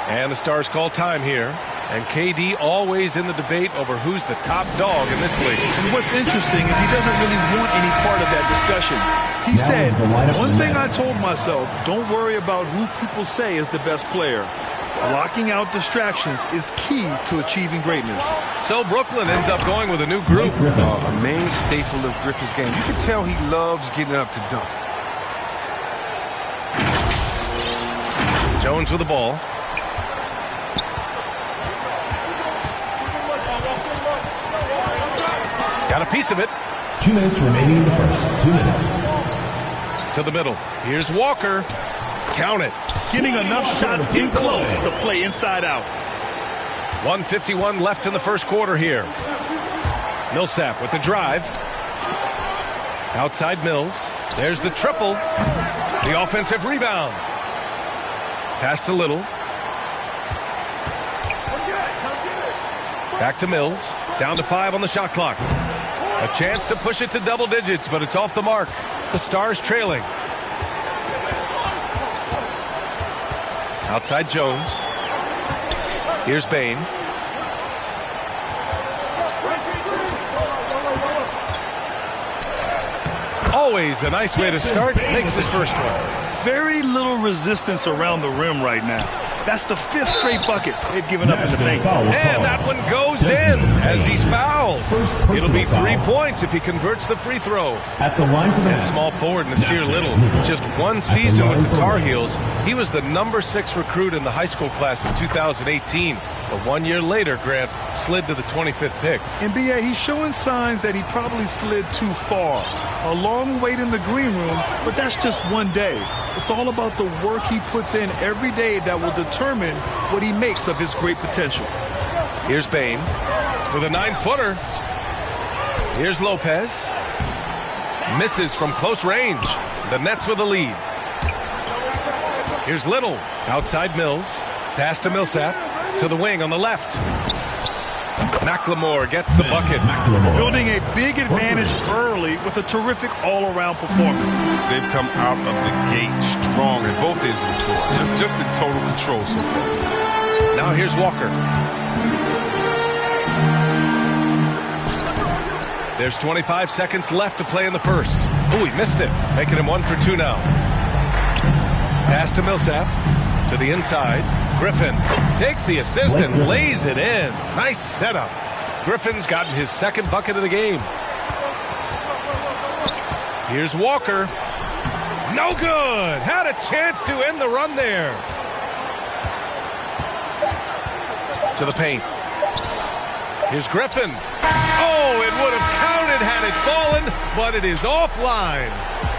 And the Stars call time here. And KD always in the debate over who's the top dog in this league. And what's interesting is he doesn't really want any part of that discussion. He said, one thing I told myself, don't worry about who people say is the best player. Blocking out distractions is key to achieving greatness. So Brooklyn ends up going with a new group. A main staple of Griffin's game. You can tell he loves getting up to dunk. Jones with the ball. Got a piece of it. 2 minutes remaining in the first. 2 minutes. To the middle. Here's Walker. Count it. Getting enough shots in close to play inside out. 1:51 left in the first quarter here. Millsap with the drive. Outside Mills. There's the triple. The offensive rebound. Pass to Little. Back to Mills. Down to 5 on the shot clock. A chance to push it to double digits, but it's off the mark. The Stars trailing. Outside Jones. Here's Bain. Always a nice way to start. Makes his first one. Very little resistance around the rim right now. That's the 5th straight bucket they've given up in the paint. And that one goes in as he's fouled. It'll be 3 points if he converts the free throw. At the line for the and small forward Nasir Little. Just one season with the Tar Heels. He was the number 6 recruit in the high school class of 2018. But 1 year later, Grant slid to the 25th pick. And B.A., he's showing signs that he probably slid too far. A long wait in the green room, but that's just one day. It's all about the work he puts in every day that will determine what he makes of his great potential. Here's Bain with a 9-footer. Here's Lopez. Misses from close range. The Nets with a lead. Here's Little. Outside Mills. Pass to Millsap. To the wing on the left. McLemore gets the bucket. Building a big advantage early with a terrific all-around performance. They've come out of the gate strong at both ends of the floor. Just in total control so far. Now here's Walker. There's 25 seconds left to play in the first. Oh, he missed it. Making him 1 for 2 now. Pass to Millsap. To the inside. Griffin takes the assist and lays it in. Nice setup. Griffin's gotten his 2nd bucket of the game. Here's Walker. No good. Had a chance to end the run there. To the paint. Here's Griffin. Oh, it would have counted had it fallen, but it is offline.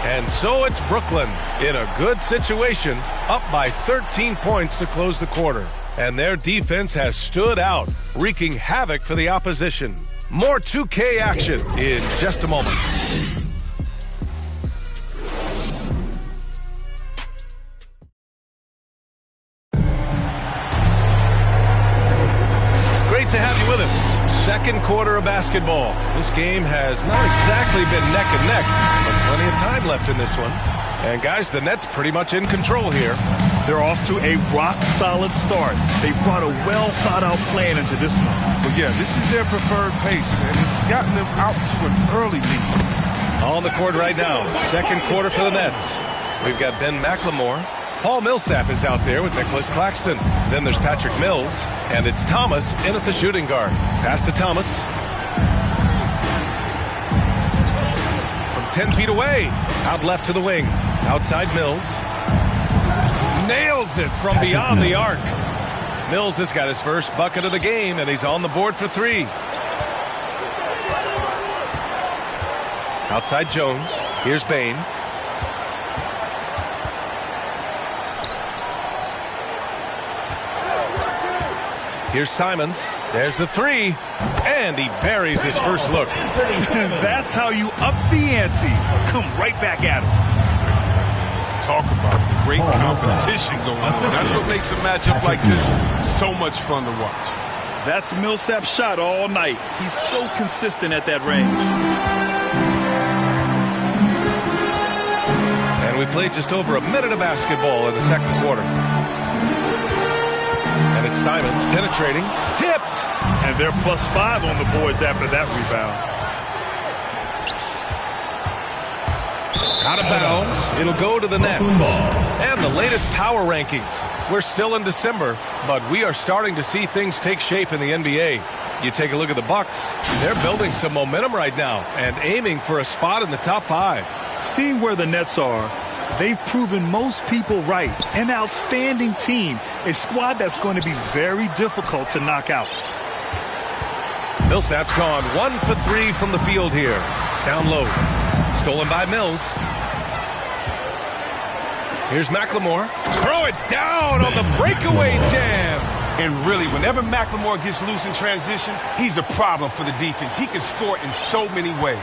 And so it's Brooklyn in a good situation, up by 13 points to close the quarter. And their defense has stood out, wreaking havoc for the opposition. More 2K action in just a moment. Great to have you with us. 2nd quarter of basketball. This game has not exactly been neck and neck, but plenty of time left in this one. And guys, the Nets pretty much in control here. They're off to a rock-solid start. They brought a well-thought-out plan into this one. But yeah, this is their preferred pace, and it's gotten them out to an early lead. On the court right now, 2nd quarter for the Nets. We've got Ben McLemore. Paul Millsap is out there with Nicholas Claxton. Then there's Patrick Mills, and it's Thomas in at the shooting guard. Pass to Thomas. From 10 feet away. Out left to the wing. Outside Mills. Nails it from beyond the arc. Mills has got his first bucket of the game, and he's on the board for 3. Outside Jones. Here's Bain. Here's Simons. There's the 3. And he buries his first look. That's how you up the ante. Come right back at him. Let's talk about the great competition going on. That's what makes a matchup like this so much fun to watch. That's Millsap's shot all night. He's so consistent at that range. And we played just over a minute of basketball in the 2nd quarter. Alex Simons penetrating, tipped. And they're +5 on the boards after that rebound. Out of bounds. It'll go to the Nets. And the latest power rankings. We're still in December, but we are starting to see things take shape in the NBA. You take a look at the Bucks. They're building some momentum right now and aiming for a spot in the top 5. Seeing where the Nets are, they've proven most people right. An outstanding team. A squad that's going to be very difficult to knock out. Millsap's gone 1 for 3 from the field here. Down low. Stolen by Mills. Here's McLemore. Throw it down on the breakaway jam. And really, whenever McLemore gets loose in transition, he's a problem for the defense. He can score in so many ways.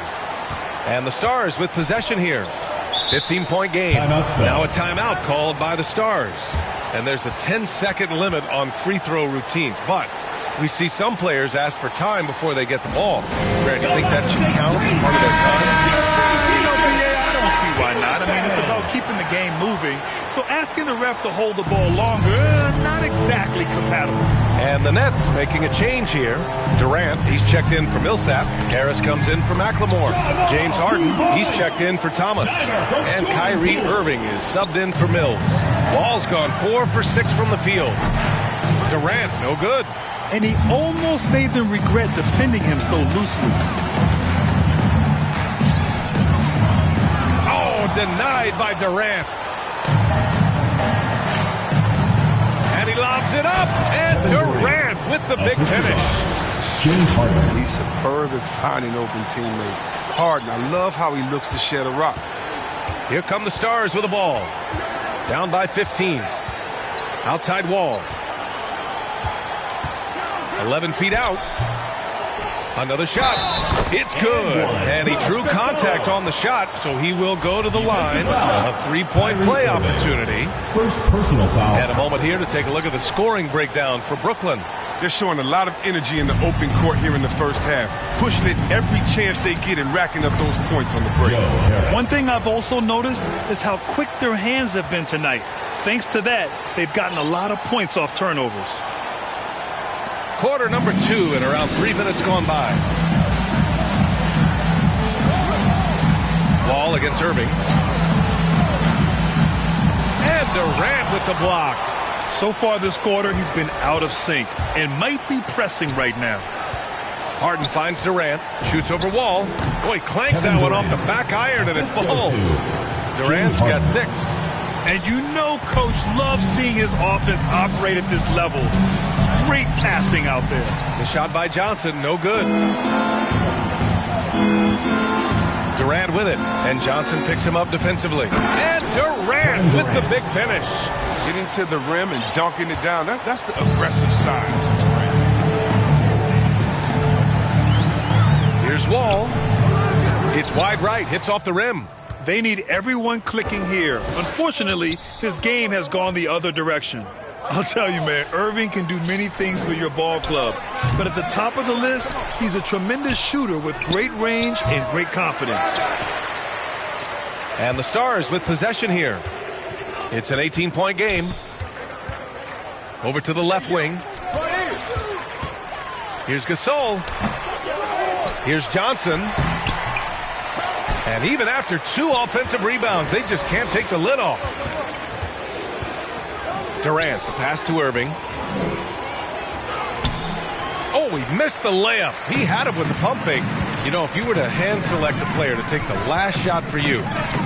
And the Stars with possession here. 15-point game. Now a timeout called by the Stars. And there's a 10-second limit on free throw routines. But we see some players ask for time before they get the ball. Grant, do you think that should count as part of their time? I don't see why not. I mean, it's about keeping the game moving. So asking the ref to hold the ball longer, not exactly compatible. And the Nets making a change here. Durant, he's checked in for Millsap. Harris comes in for McLemore. James Harden, he's checked in for Thomas. And Kyrie Irving is subbed in for Mills. Wall's gone 4 for 6 from the field. Durant, no good. And he almost made them regret defending him so loosely. Oh, denied by Durant. And he lobs it up. And Durant with the big finish. James Harden. He's superb at finding open teammates. Harden, I love how he looks to shed a rock. Here come the Stars with the ball. Down by 15. Outside Wall. 11 feet out. Another shot. It's good. And he drew contact on the shot, so he will go to the line. A 3-point play opportunity. First personal foul. And a moment here to take a look at the scoring breakdown for Brooklyn. They're showing a lot of energy in the open court here in the first half, pushing it every chance they get and racking up those points on the break. One thing I've also noticed is how quick their hands have been tonight. Thanks to that, they've gotten a lot of points off turnovers. Quarter number 2 and around 3 minutes gone by. Wall against Irving. And Durant with the block. So far this quarter, he's been out of sync and might be pressing right now. Harden finds Durant, shoots over Wall. Boy, clanks that one off the back iron and it falls. Durant's got 6. And you know Coach loves seeing his offense operate at this level. Great passing out there. The shot by Johnson, no good. Durant with it, and Johnson picks him up defensively. And Durant with the big finish. Getting to the rim and dunking it down, that's the aggressive side. Here's Wall. It's wide right, hits off the rim. They need everyone clicking here. Unfortunately, his game has gone the other direction. I'll tell you, man, Irving can do many things for your ball club. But at the top of the list, he's a tremendous shooter with great range and great confidence. And the Stars with possession here. It's an 18-point game. Over to the left wing. Here's Gasol. Here's Johnson. And even after 2 offensive rebounds, they just can't take the lid off. Durant, the pass to Irving. Oh, he missed the layup. He had it with the pump fake. You know, if you were to hand select a player to take the last shot for you,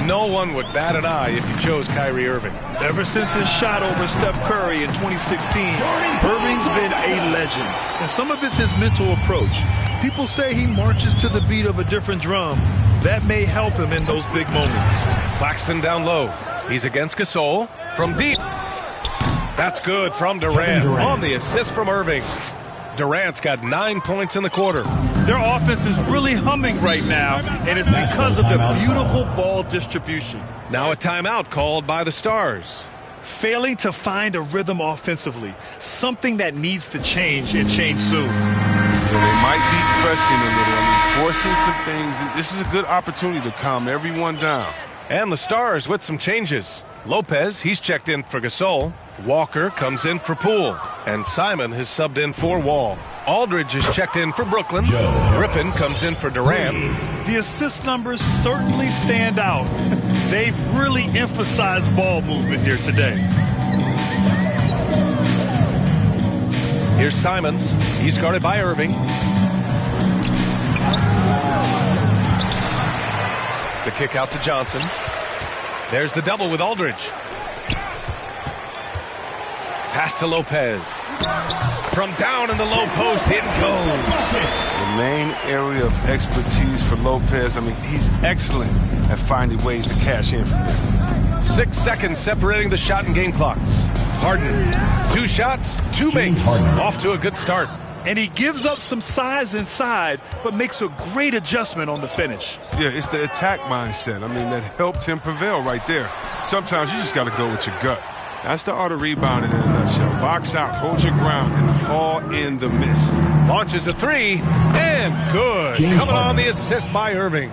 no one would bat an eye if you chose Kyrie Irving. Ever since his shot over Steph Curry in 2016, Irving's been a legend. And some of it's his mental approach. People say he marches to the beat of a different drum. That may help him in those big moments. Claxton down low. He's against Gasol from deep. That's good from Durant on the assist from Irving. Durant's got 9 points in the quarter. Their offense is really humming right now, and it's because of the beautiful ball distribution. Now a timeout called by the Stars. Failing to find a rhythm offensively, something that needs to change and change soon. Yeah, they might be pressing a little, forcing some things. This is a good opportunity to calm everyone down. And the Stars with some changes. Lopez, he's checked in for Gasol. Walker comes in for Poole, and Simon has subbed in for Wall. Aldridge is checked in for Brooklyn. Griffin comes in for Durant. The assist numbers certainly stand out. They've really emphasized ball movement here today. Here's Simons. He's guarded by Irving. The kick out to Johnson. There's the double with Aldridge. Pass to Lopez. From down in the low post, in goes. The main area of expertise for Lopez, I mean, he's excellent at finding ways to cash in from there. 6 seconds separating the shot and game clocks. Harden, 2 shots, 2 makes. Off to a good start. And he gives up some size inside, but makes a great adjustment on the finish. Yeah, it's the attack mindset. I mean, that helped him prevail right there. Sometimes you just got to go with your gut. That's the art of rebounding in a nutshell. Box out, hold your ground, and haul in the miss. Launches a 3, and good. Coming on the assist by Irving.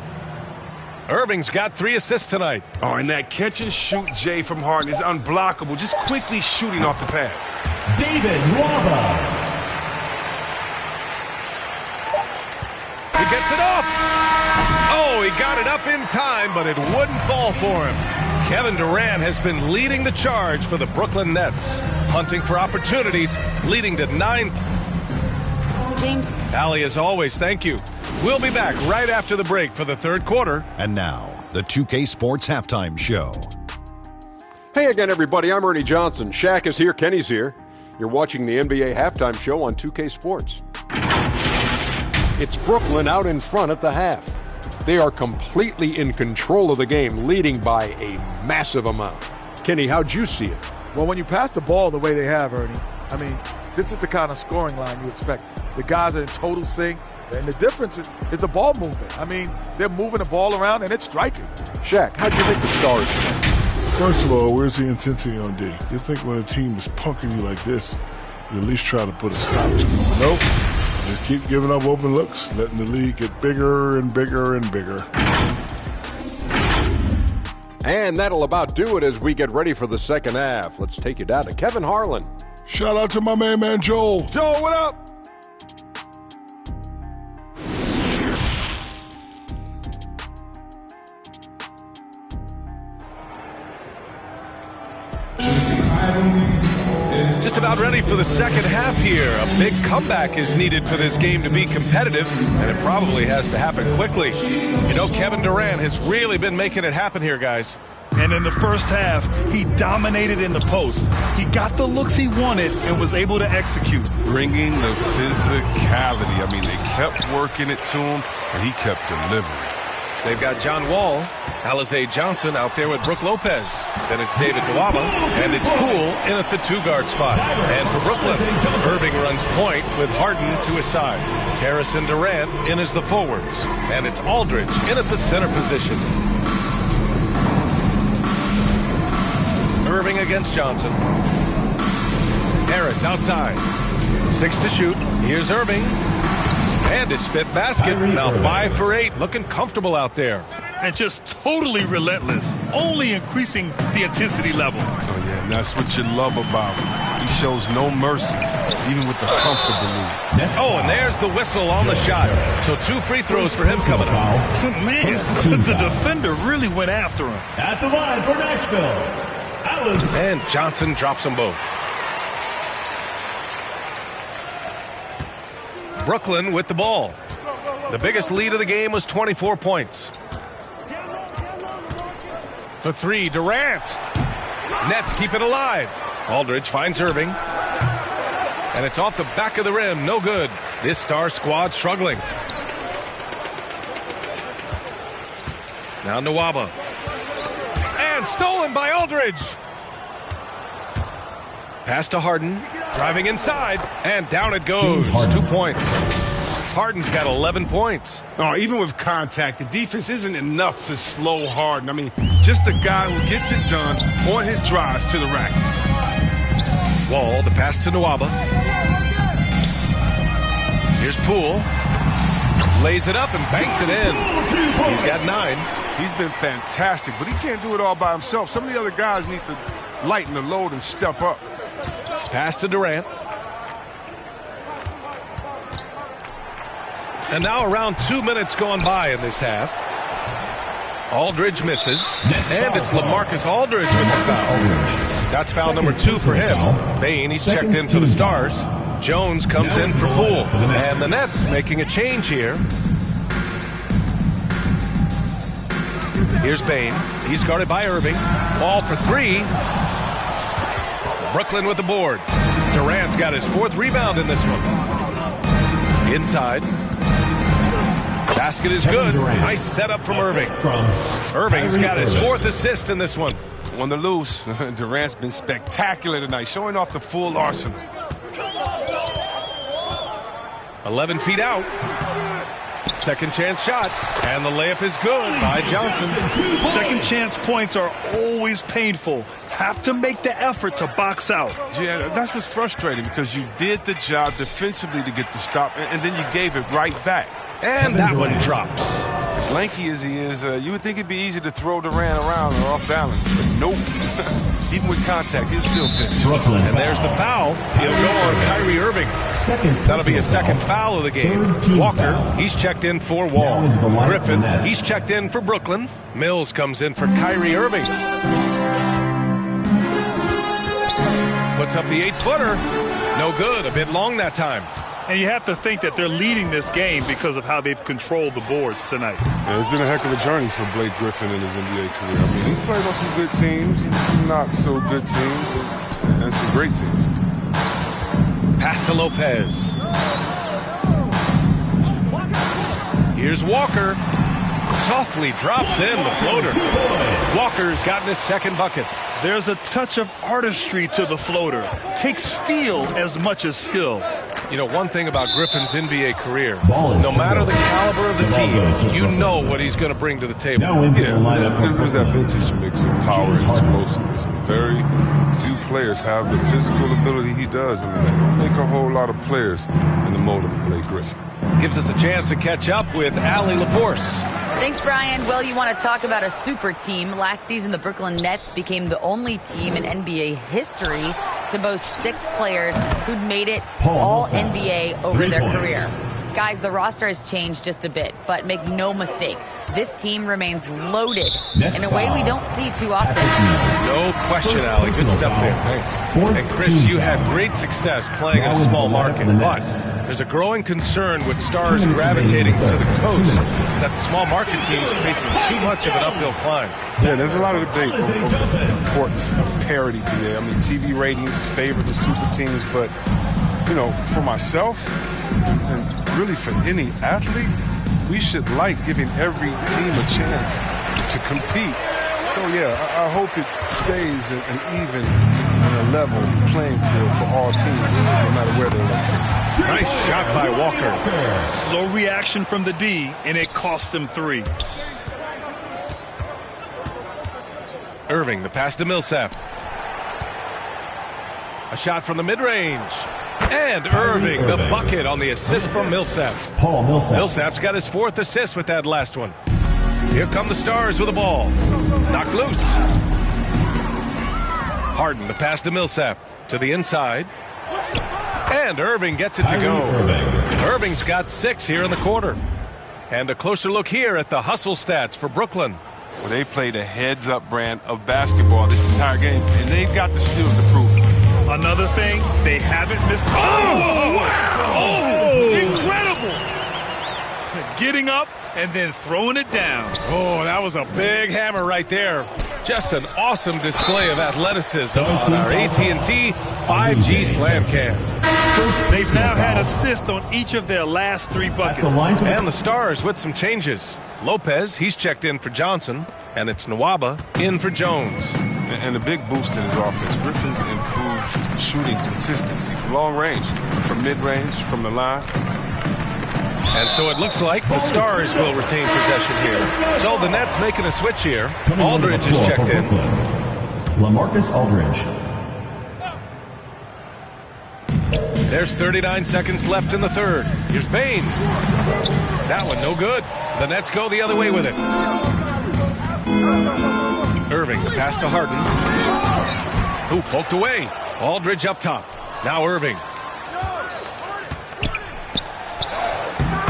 Irving's got 3 assists tonight. Oh, and that catch and shoot Jay from Harden is unblockable. Just quickly shooting off the pass. David Waba. He gets it off. Oh, he got it up in time, but it wouldn't fall for him. Kevin Durant has been leading the charge for the Brooklyn Nets, hunting for opportunities, leading to 9. James. Allie, as always, thank you. We'll be back right after the break for the third quarter. And now, the 2K Sports Halftime Show. Hey again, everybody. I'm Ernie Johnson. Shaq is here. Kenny's here. You're watching the NBA Halftime Show on 2K Sports. It's Brooklyn out in front at the half. They are completely in control of the game, leading by a massive amount. Kenny, how'd you see it? Well, when you pass the ball the way they have, Ernie, I mean, this is the kind of scoring line you expect. The guys are in total sync, and the difference is the ball movement. I mean, they're moving the ball around, and it's striking. Shaq, how'd you think the Stars played? First of all, where's the intensity on D? You think when a team is punking you like this, you at least try to put a stop to it. Nope. They keep giving up open looks, letting the league get bigger and bigger and bigger. And that'll about do it as we get ready for the second half. Let's take you down to Kevin Harlan. Shout out to my main man, Joel. Joel, what up? Just about ready for the second half here. A big comeback is needed for this game to be competitive, and it probably has to happen quickly. You know, Kevin Durant has really been making it happen here, guys. And in the first half, he dominated in the post. He got the looks he wanted and was able to execute. Bringing the physicality. I mean, they kept working it to him, and he kept delivering. They've got John Wall, Alize Johnson out there with Brook Lopez. Then it's David Nwaba, and it's Poole in at the 2-guard spot. And for Brooklyn, Irving runs point with Harden to his side. Harris and Durant in as the forwards. And it's Aldridge in at the center position. Irving against Johnson. Harris outside. 6 to shoot. Here's Irving. And his 5th basket. Now 5 for 8. Looking comfortable out there. And just totally relentless. Only increasing the intensity level. Oh, yeah, and that's what you love about him. He shows no mercy, even with the comfortable lead. Oh, and there's the whistle on the shot. So 2 free throws for him coming up. Man, the defender really went after him. At the line for Nashville. And Johnson drops them both. Brooklyn with the ball. The biggest lead of the game was 24 points. For 3, Durant. Nets keep it alive. Aldridge finds Irving. And it's off the back of the rim. No good. This star squad struggling. Now Nwaba. And stolen by Aldridge. Pass to Harden. Driving inside. And down it goes. 2 points. Harden's got 11 points. Oh, even with contact, the defense isn't enough to slow Harden. I mean, just a guy who gets it done on his drives to the rack. Wall, the pass to Nwaba. Here's Poole. Lays it up and banks it in. He's got 9. He's been fantastic, but he can't do it all by himself. Some of the other guys need to lighten the load and step up. Pass to Durant. And now around 2 minutes gone by in this half. Aldridge misses. And it's LaMarcus Aldridge with the foul. That's foul number 2 for him. Bane, he's checked in for the Stars. Jones comes in for Poole. And the Nets making a change here. Here's Bane. He's guarded by Irving. Ball for 3. Brooklyn with the board. Durant's got his 4th rebound in this one. Inside. Basket is good. Nice setup from Irving. Irving's got his 4th assist in this one. On the loose, Durant's been spectacular tonight, showing off the full arsenal. 11 feet out. Second chance shot. And the layup is good by Johnson. Second chance points are always painful. Have to make the effort to box out. Yeah, that's what's frustrating because you did the job defensively to get the stop, and then you gave it right back. And that one drops. As lanky as he is, you would think it'd be easy to throw Durant around or off balance, but nope. Even with contact, he'll still finish. And there's the foul. He'll go on Kyrie Irving. That'll be a second foul of the game. Walker, he's checked in for Wall. Griffin, he's checked in for Brooklyn. Mills comes in for Kyrie Irving. Puts up the 8-footer. No good. A bit long that time. And you have to think that they're leading this game because of how they've controlled the boards tonight. Yeah, it's been a heck of a journey for Blake Griffin in his NBA career. I mean, he's played on some good teams, some not so good teams, and some great teams. Pass to Lopez. Here's Walker. Softly drops in the floater. Walker's gotten his 2nd bucket. There's a touch of artistry to the floater. Takes feel as much as skill. You know, one thing about Griffin's NBA career, no matter the caliber of the team, you know what he's going to bring to the table. Yeah, there's that vintage mix of power and explosiveness. Very few players have the physical ability he does. I mean, they don't make a whole lot of players in the mold of Blake Griffin. Gives us a chance to catch up with Allie LaForce. Thanks, Brian. Well, you want to talk about a super team. Last season, the Brooklyn Nets became the only team in NBA history to boast 6 players who'd made it all NBA over their career. Guys, the roster has changed just a bit, but make no mistake, this team remains loaded in a way we don't see too often. No question, Allie. Good stuff there. Thanks. And Chris, you had great success playing in a small market, but there's a growing concern with stars gravitating to the coast that the small market teams are facing too much of an uphill climb. Yeah, there's a lot of debate over the importance of parity today. I mean, TV ratings favor the super teams, but, you know, for myself, and really for any athlete, we should like giving every team a chance to compete. So, yeah, I hope it stays an even and a level playing field for all teams, no matter where they're located. Nice shot by Walker. Slow reaction from the D, and it cost them 3. Irving, the pass to Millsap. A shot from the mid-range. And Irving, the bucket on the assist from Millsap. Millsap's got his 4th assist with that last one. Here come the Stars with the ball. Knocked loose. Harden, the pass to Millsap. To the inside. And Irving gets it to go. Irving's got 6 here in the quarter. And a closer look here at the hustle stats for Brooklyn. Well, they played a heads-up brand of basketball this entire game, and they've got the steals to prove it. Another thing, they haven't missed. Oh, wow! Oh, incredible! Getting up and then throwing it down. Oh, that was a big hammer right there. Just an awesome display of athleticism on our AT&T 5G Slam Cam. They've now had assists on each of their last 3 buckets. And the Stars with some changes. Lopez, he's checked in for Johnson, and it's Nwaba in for Jones. And a big boost in his offense. Griffin's improved shooting consistency from long range, from mid-range, from the line. And so it looks like the Stars will retain possession here. So the Nets making a switch here. Aldridge is checked in. LaMarcus Aldridge. There's 39 seconds left in the 3rd. Here's Bane. That one no good. The Nets go the other way with it. Irving, the pass to Harden. Who poked away. Aldridge up top. Now Irving.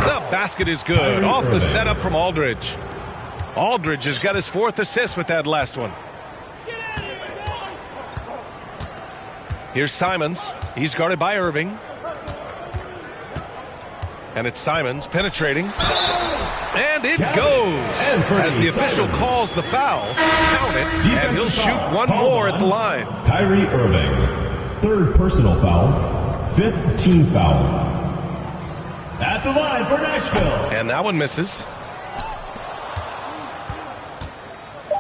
The basket is good. Off the setup from Aldridge. Aldridge has got his 4th assist with that last one. Here's Simons. He's guarded by Irving. And it's Simons penetrating. And it goes. As the official calls the foul, count it, and he'll shoot one more at the line. Kyrie Irving, 3rd personal foul, 5th team foul. At the line for Nashville. And that one misses.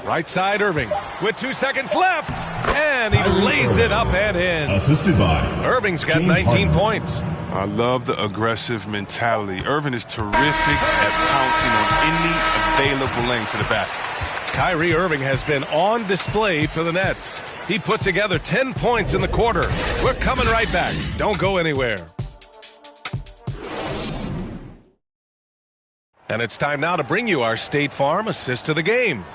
Right side Irving with 2 seconds left. And he lays it up and in. Assisted by Irving's got 19 points. I love the aggressive mentality. Irving is terrific at pouncing on any available lane to the basket. Kyrie Irving has been on display for the Nets. He put together 10 points in the quarter. We're coming right back. Don't go anywhere. And it's time now to bring you our State Farm assist of the game.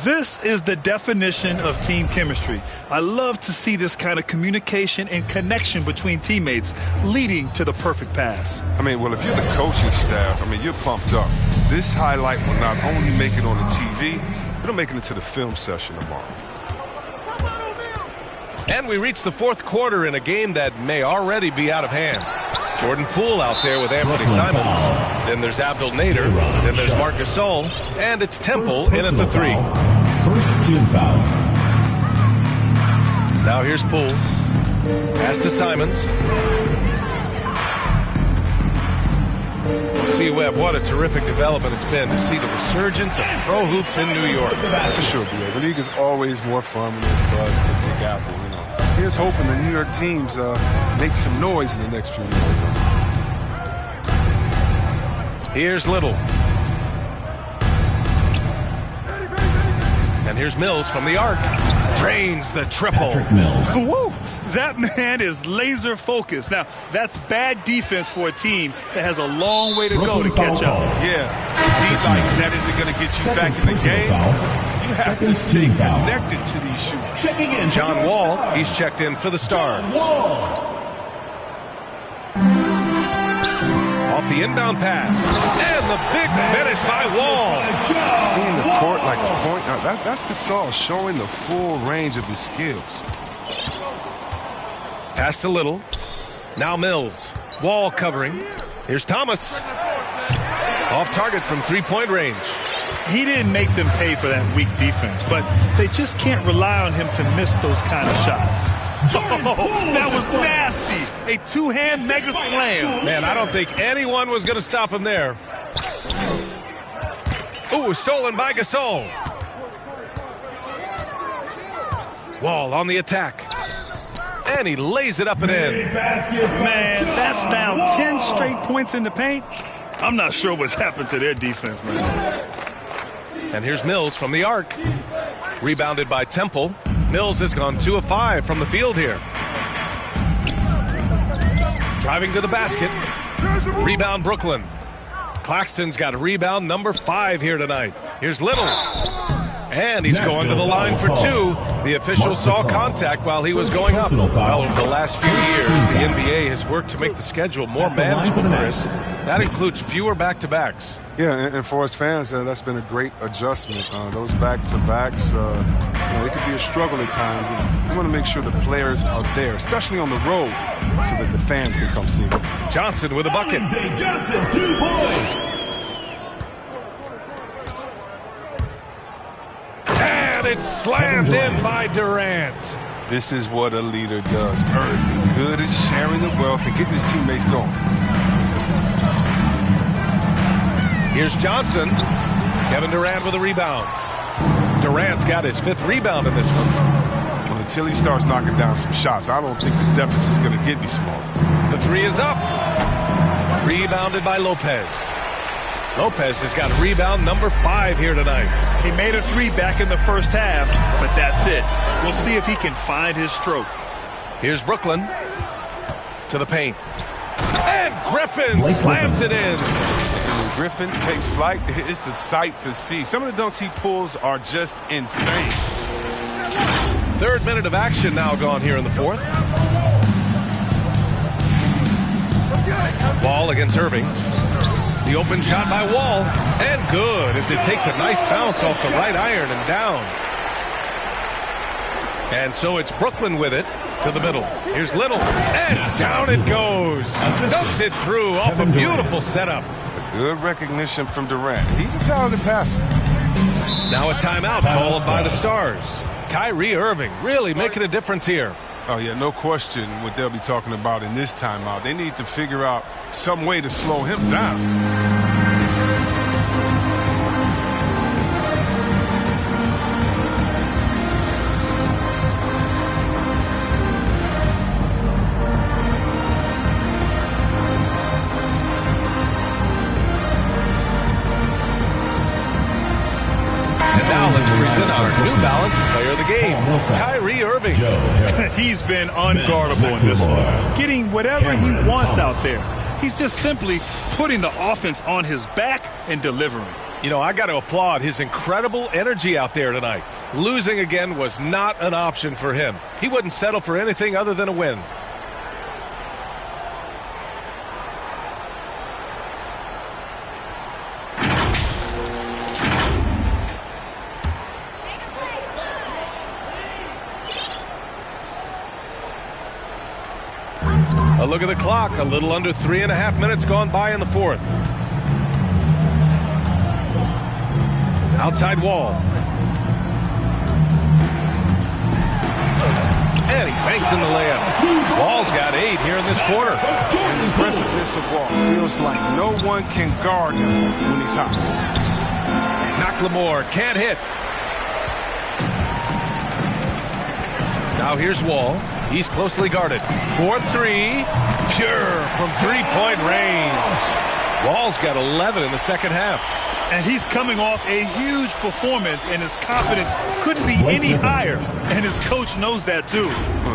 This is the definition of team chemistry. I love to see this kind of communication and connection between teammates leading to the perfect pass. I mean, well, if you're the coaching staff, you're pumped up. This highlight will not only make it on the TV, it'll make it into the film session tomorrow. And we reach the 4th quarter in a game that may already be out of hand. Jordan Poole out there with Anthony Simons. Then there's Abdul Nader. Then there's Marc Gasol. And it's Temple in at the 3. 1st team foul. Now here's Poole. Pass to Simons. We'll see, Webb, what a terrific development it's been to see the resurgence of pro hoops in New York. For sure, B.A. The league is always more fun when there's buzz in the Big Apple. Here's hoping the New York teams make some noise in the next few years. Here's Little. And here's Mills from the arc. Drains the triple. Patrick Mills. Woo! That man is laser focused. Now, that's bad defense for a team that has a long way to go to catch up. Yeah, D-like, that isn't going to get you back in the game. You have to stay connected to these shooters. Checking in. John Wall, he's checked in for the Stars. Off the inbound pass. And the big finish by Wall. Seeing the court like a point. That's Gasol showing the full range of his skills. Pass to Little. Now Mills. Wall covering. Here's Thomas. Off target from 3-point range. He didn't make them pay for that weak defense, but they just can't rely on him to miss those kind of shots. Oh, that was nasty. A 2-hand mega slam. Man, I don't think anyone was going to stop him there. Ooh, stolen by Gasol. Wall on the attack. And he lays it up and in. Man, that's now 10 straight points in the paint. I'm not sure what's happened to their defense, man. And here's Mills from the arc. Rebounded by Temple. Mills has gone 2 of 5 from the field here. Driving to the basket. Rebound Brooklyn. Claxton's got a rebound number 5 here tonight. Here's Little. And he's going to the line for 2. The official saw contact while he was going up. Well, over the last few years, the NBA has worked to make the schedule more manageable, Chris. That includes fewer back-to-backs. Yeah, and for us fans, that's been a great adjustment. Those back-to-backs, it could be a struggle at times. We want to make sure the players are there, especially on the road, so that the fans can come see them. Johnson with a bucket. Johnson, 2 points. And it's slammed in by Durant. This is what a leader does. Earth, good at sharing the wealth and getting his teammates going. Here's Johnson. Kevin Durant with a rebound. Durant's got his 5th rebound in this one. Well, until he starts knocking down some shots, I don't think the deficit's going to get any smaller. The 3 is up. Rebounded by Lopez. Lopez has got rebound number 5 here tonight. He made a 3 back in the first half, but that's it. We'll see if he can find his stroke. Here's Brooklyn to the paint. And Griffin slams it in. When Griffin takes flight, it's a sight to see. Some of the dunks he pulls are just insane. Third minute of action now gone here in the fourth. Wall against Irving. The open shot by Wall. And good as it takes a nice bounce off the right iron and down. And so it's Brooklyn with it to the middle. Here's Little. And down it goes. Dumped it through off a beautiful setup. Good recognition from Durant. He's a talented passer. Now a timeout called by the Stars. Kyrie Irving really making a difference here. Oh, yeah, no question what they'll be talking about in this timeout. They need to figure out some way to slow him down. New Balance player of the game, Kyrie Irving. He's been unguardable in this one, getting whatever he wants out there. He's just simply putting the offense on his back and delivering. You know, I got to applaud his incredible energy out there tonight. Losing again was not an option for him. He wouldn't settle for anything other than a win. A look at the clock. A little under 3.5 minutes gone by in the fourth. Outside Wall. And he banks in the layup. Wall's got 8 here in this quarter. And the impressiveness of Wall feels like no one can guard him when he's hot. McLemore can't hit. Now here's Wall. He's closely guarded. 4-3. Pure from three-point range. Wall's got 11 in the second half. And he's coming off a huge performance, and his confidence couldn't be any higher. And his coach knows that, too.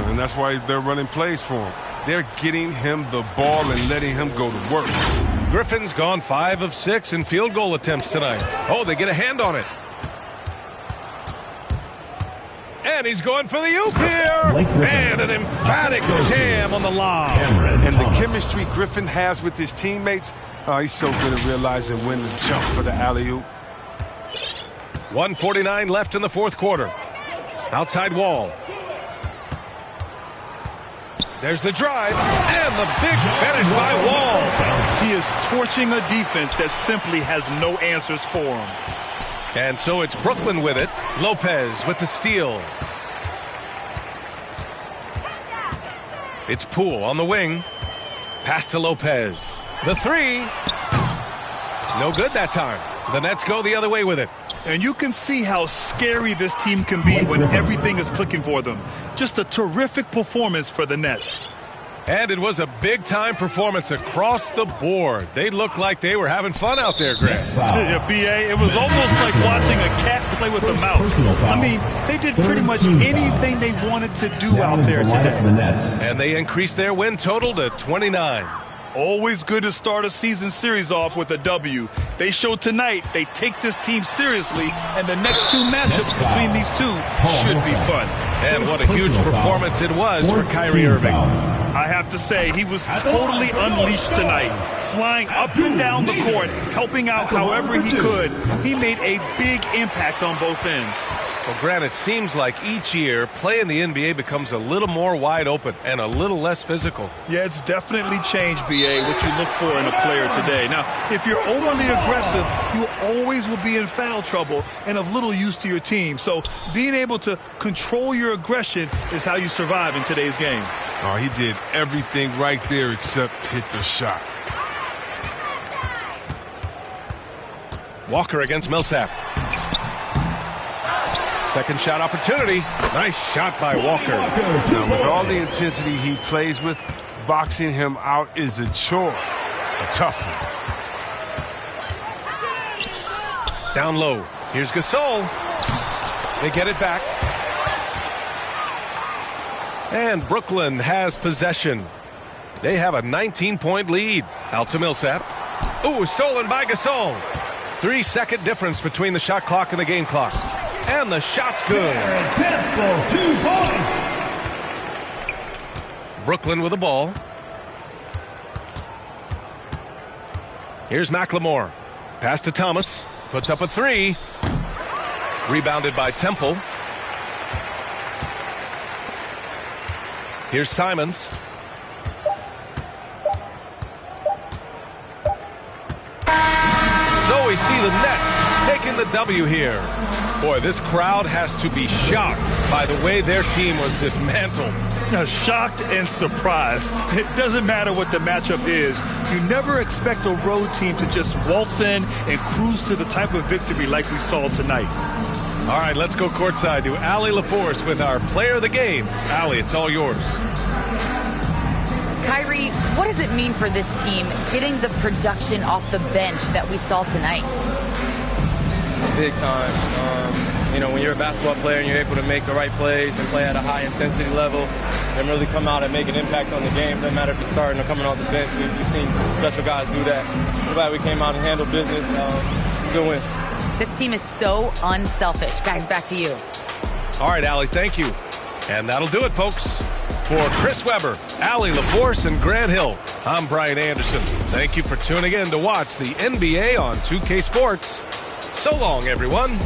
And that's why they're running plays for him. They're getting him the ball and letting him go to work. Griffin's gone 5 of 6 in field goal attempts tonight. Oh, they get a hand on it. And he's going for the oop here. And an emphatic jam on the lob. And the chemistry Griffin has with his teammates, he's so good at realizing when to jump for the alley-oop. 1:49 left in the fourth quarter. Outside Wall. There's the drive. And the big finish by Wall. He is torching a defense that simply has no answers for him. And so it's Brooklyn with it. Lopez with the steal. It's Poole on the wing. Pass to Lopez. The 3. No good that time. The Nets go the other way with it. And you can see how scary this team can be when everything is clicking for them. Just a terrific performance for the Nets. And it was a big-time performance across the board. They looked like they were having fun out there, Grant. Yeah, B.A., it was almost like watching a cat play with a mouse. I mean, they did pretty much anything they wanted to do out there today. And they increased their win total to 29. Always good to start a season series off with a W. They showed tonight they take this team seriously, and the next 2 matchups between these two should be fun. And what a huge performance it was for Kyrie Irving. I have to say, he was totally unleashed tonight. Flying up and down the court, helping out however he could. He made a big impact on both ends. Well, Grant, it seems like each year, play in the NBA becomes a little more wide open and a little less physical. Yeah, it's definitely changed, B.A., what you look for in a player today. Now, if you're overly aggressive, you always will be in foul trouble and of little use to your team. So being able to control your aggression is how you survive in today's game. Oh, he did everything right there except hit the shot. Walker against Millsap. Second shot opportunity. Nice shot by Walker. Now, with all the intensity he plays with, boxing him out is a chore. A tough one. Down low. Here's Gasol. They get it back. And Brooklyn has possession. They have a 19-point lead. Out to Millsap. Ooh, stolen by Gasol. 3-second difference between the shot clock and the game clock. And the shot's good. 10 for 2 points. Brooklyn with the ball. Here's McLemore. Pass to Thomas. Puts up a 3. Rebounded by Temple. Here's Simons. So we see the Nets taking the W here. Boy, this crowd has to be shocked by the way their team was dismantled. Shocked and surprised. It doesn't matter what the matchup is. You never expect a road team to just waltz in and cruise to the type of victory like we saw tonight. All right, let's go courtside to Allie LaForce with our player of the game. Allie, it's all yours. Kyrie, what does it mean for this team getting the production off the bench that we saw tonight? Big time. When you're a basketball player and you're able to make the right plays and play at a high intensity level and really come out and make an impact on the game, doesn't matter if you're starting or coming off the bench. We've seen special guys do that. I'm glad we came out and handled business. Good win. This team is so unselfish. Guys, back to you. All right, Allie, thank you. And that'll do it, folks. For Chris Webber, Allie LaForce, and Grant Hill, I'm Brian Anderson. Thank you for tuning in to watch the NBA on 2K Sports. So long, everyone.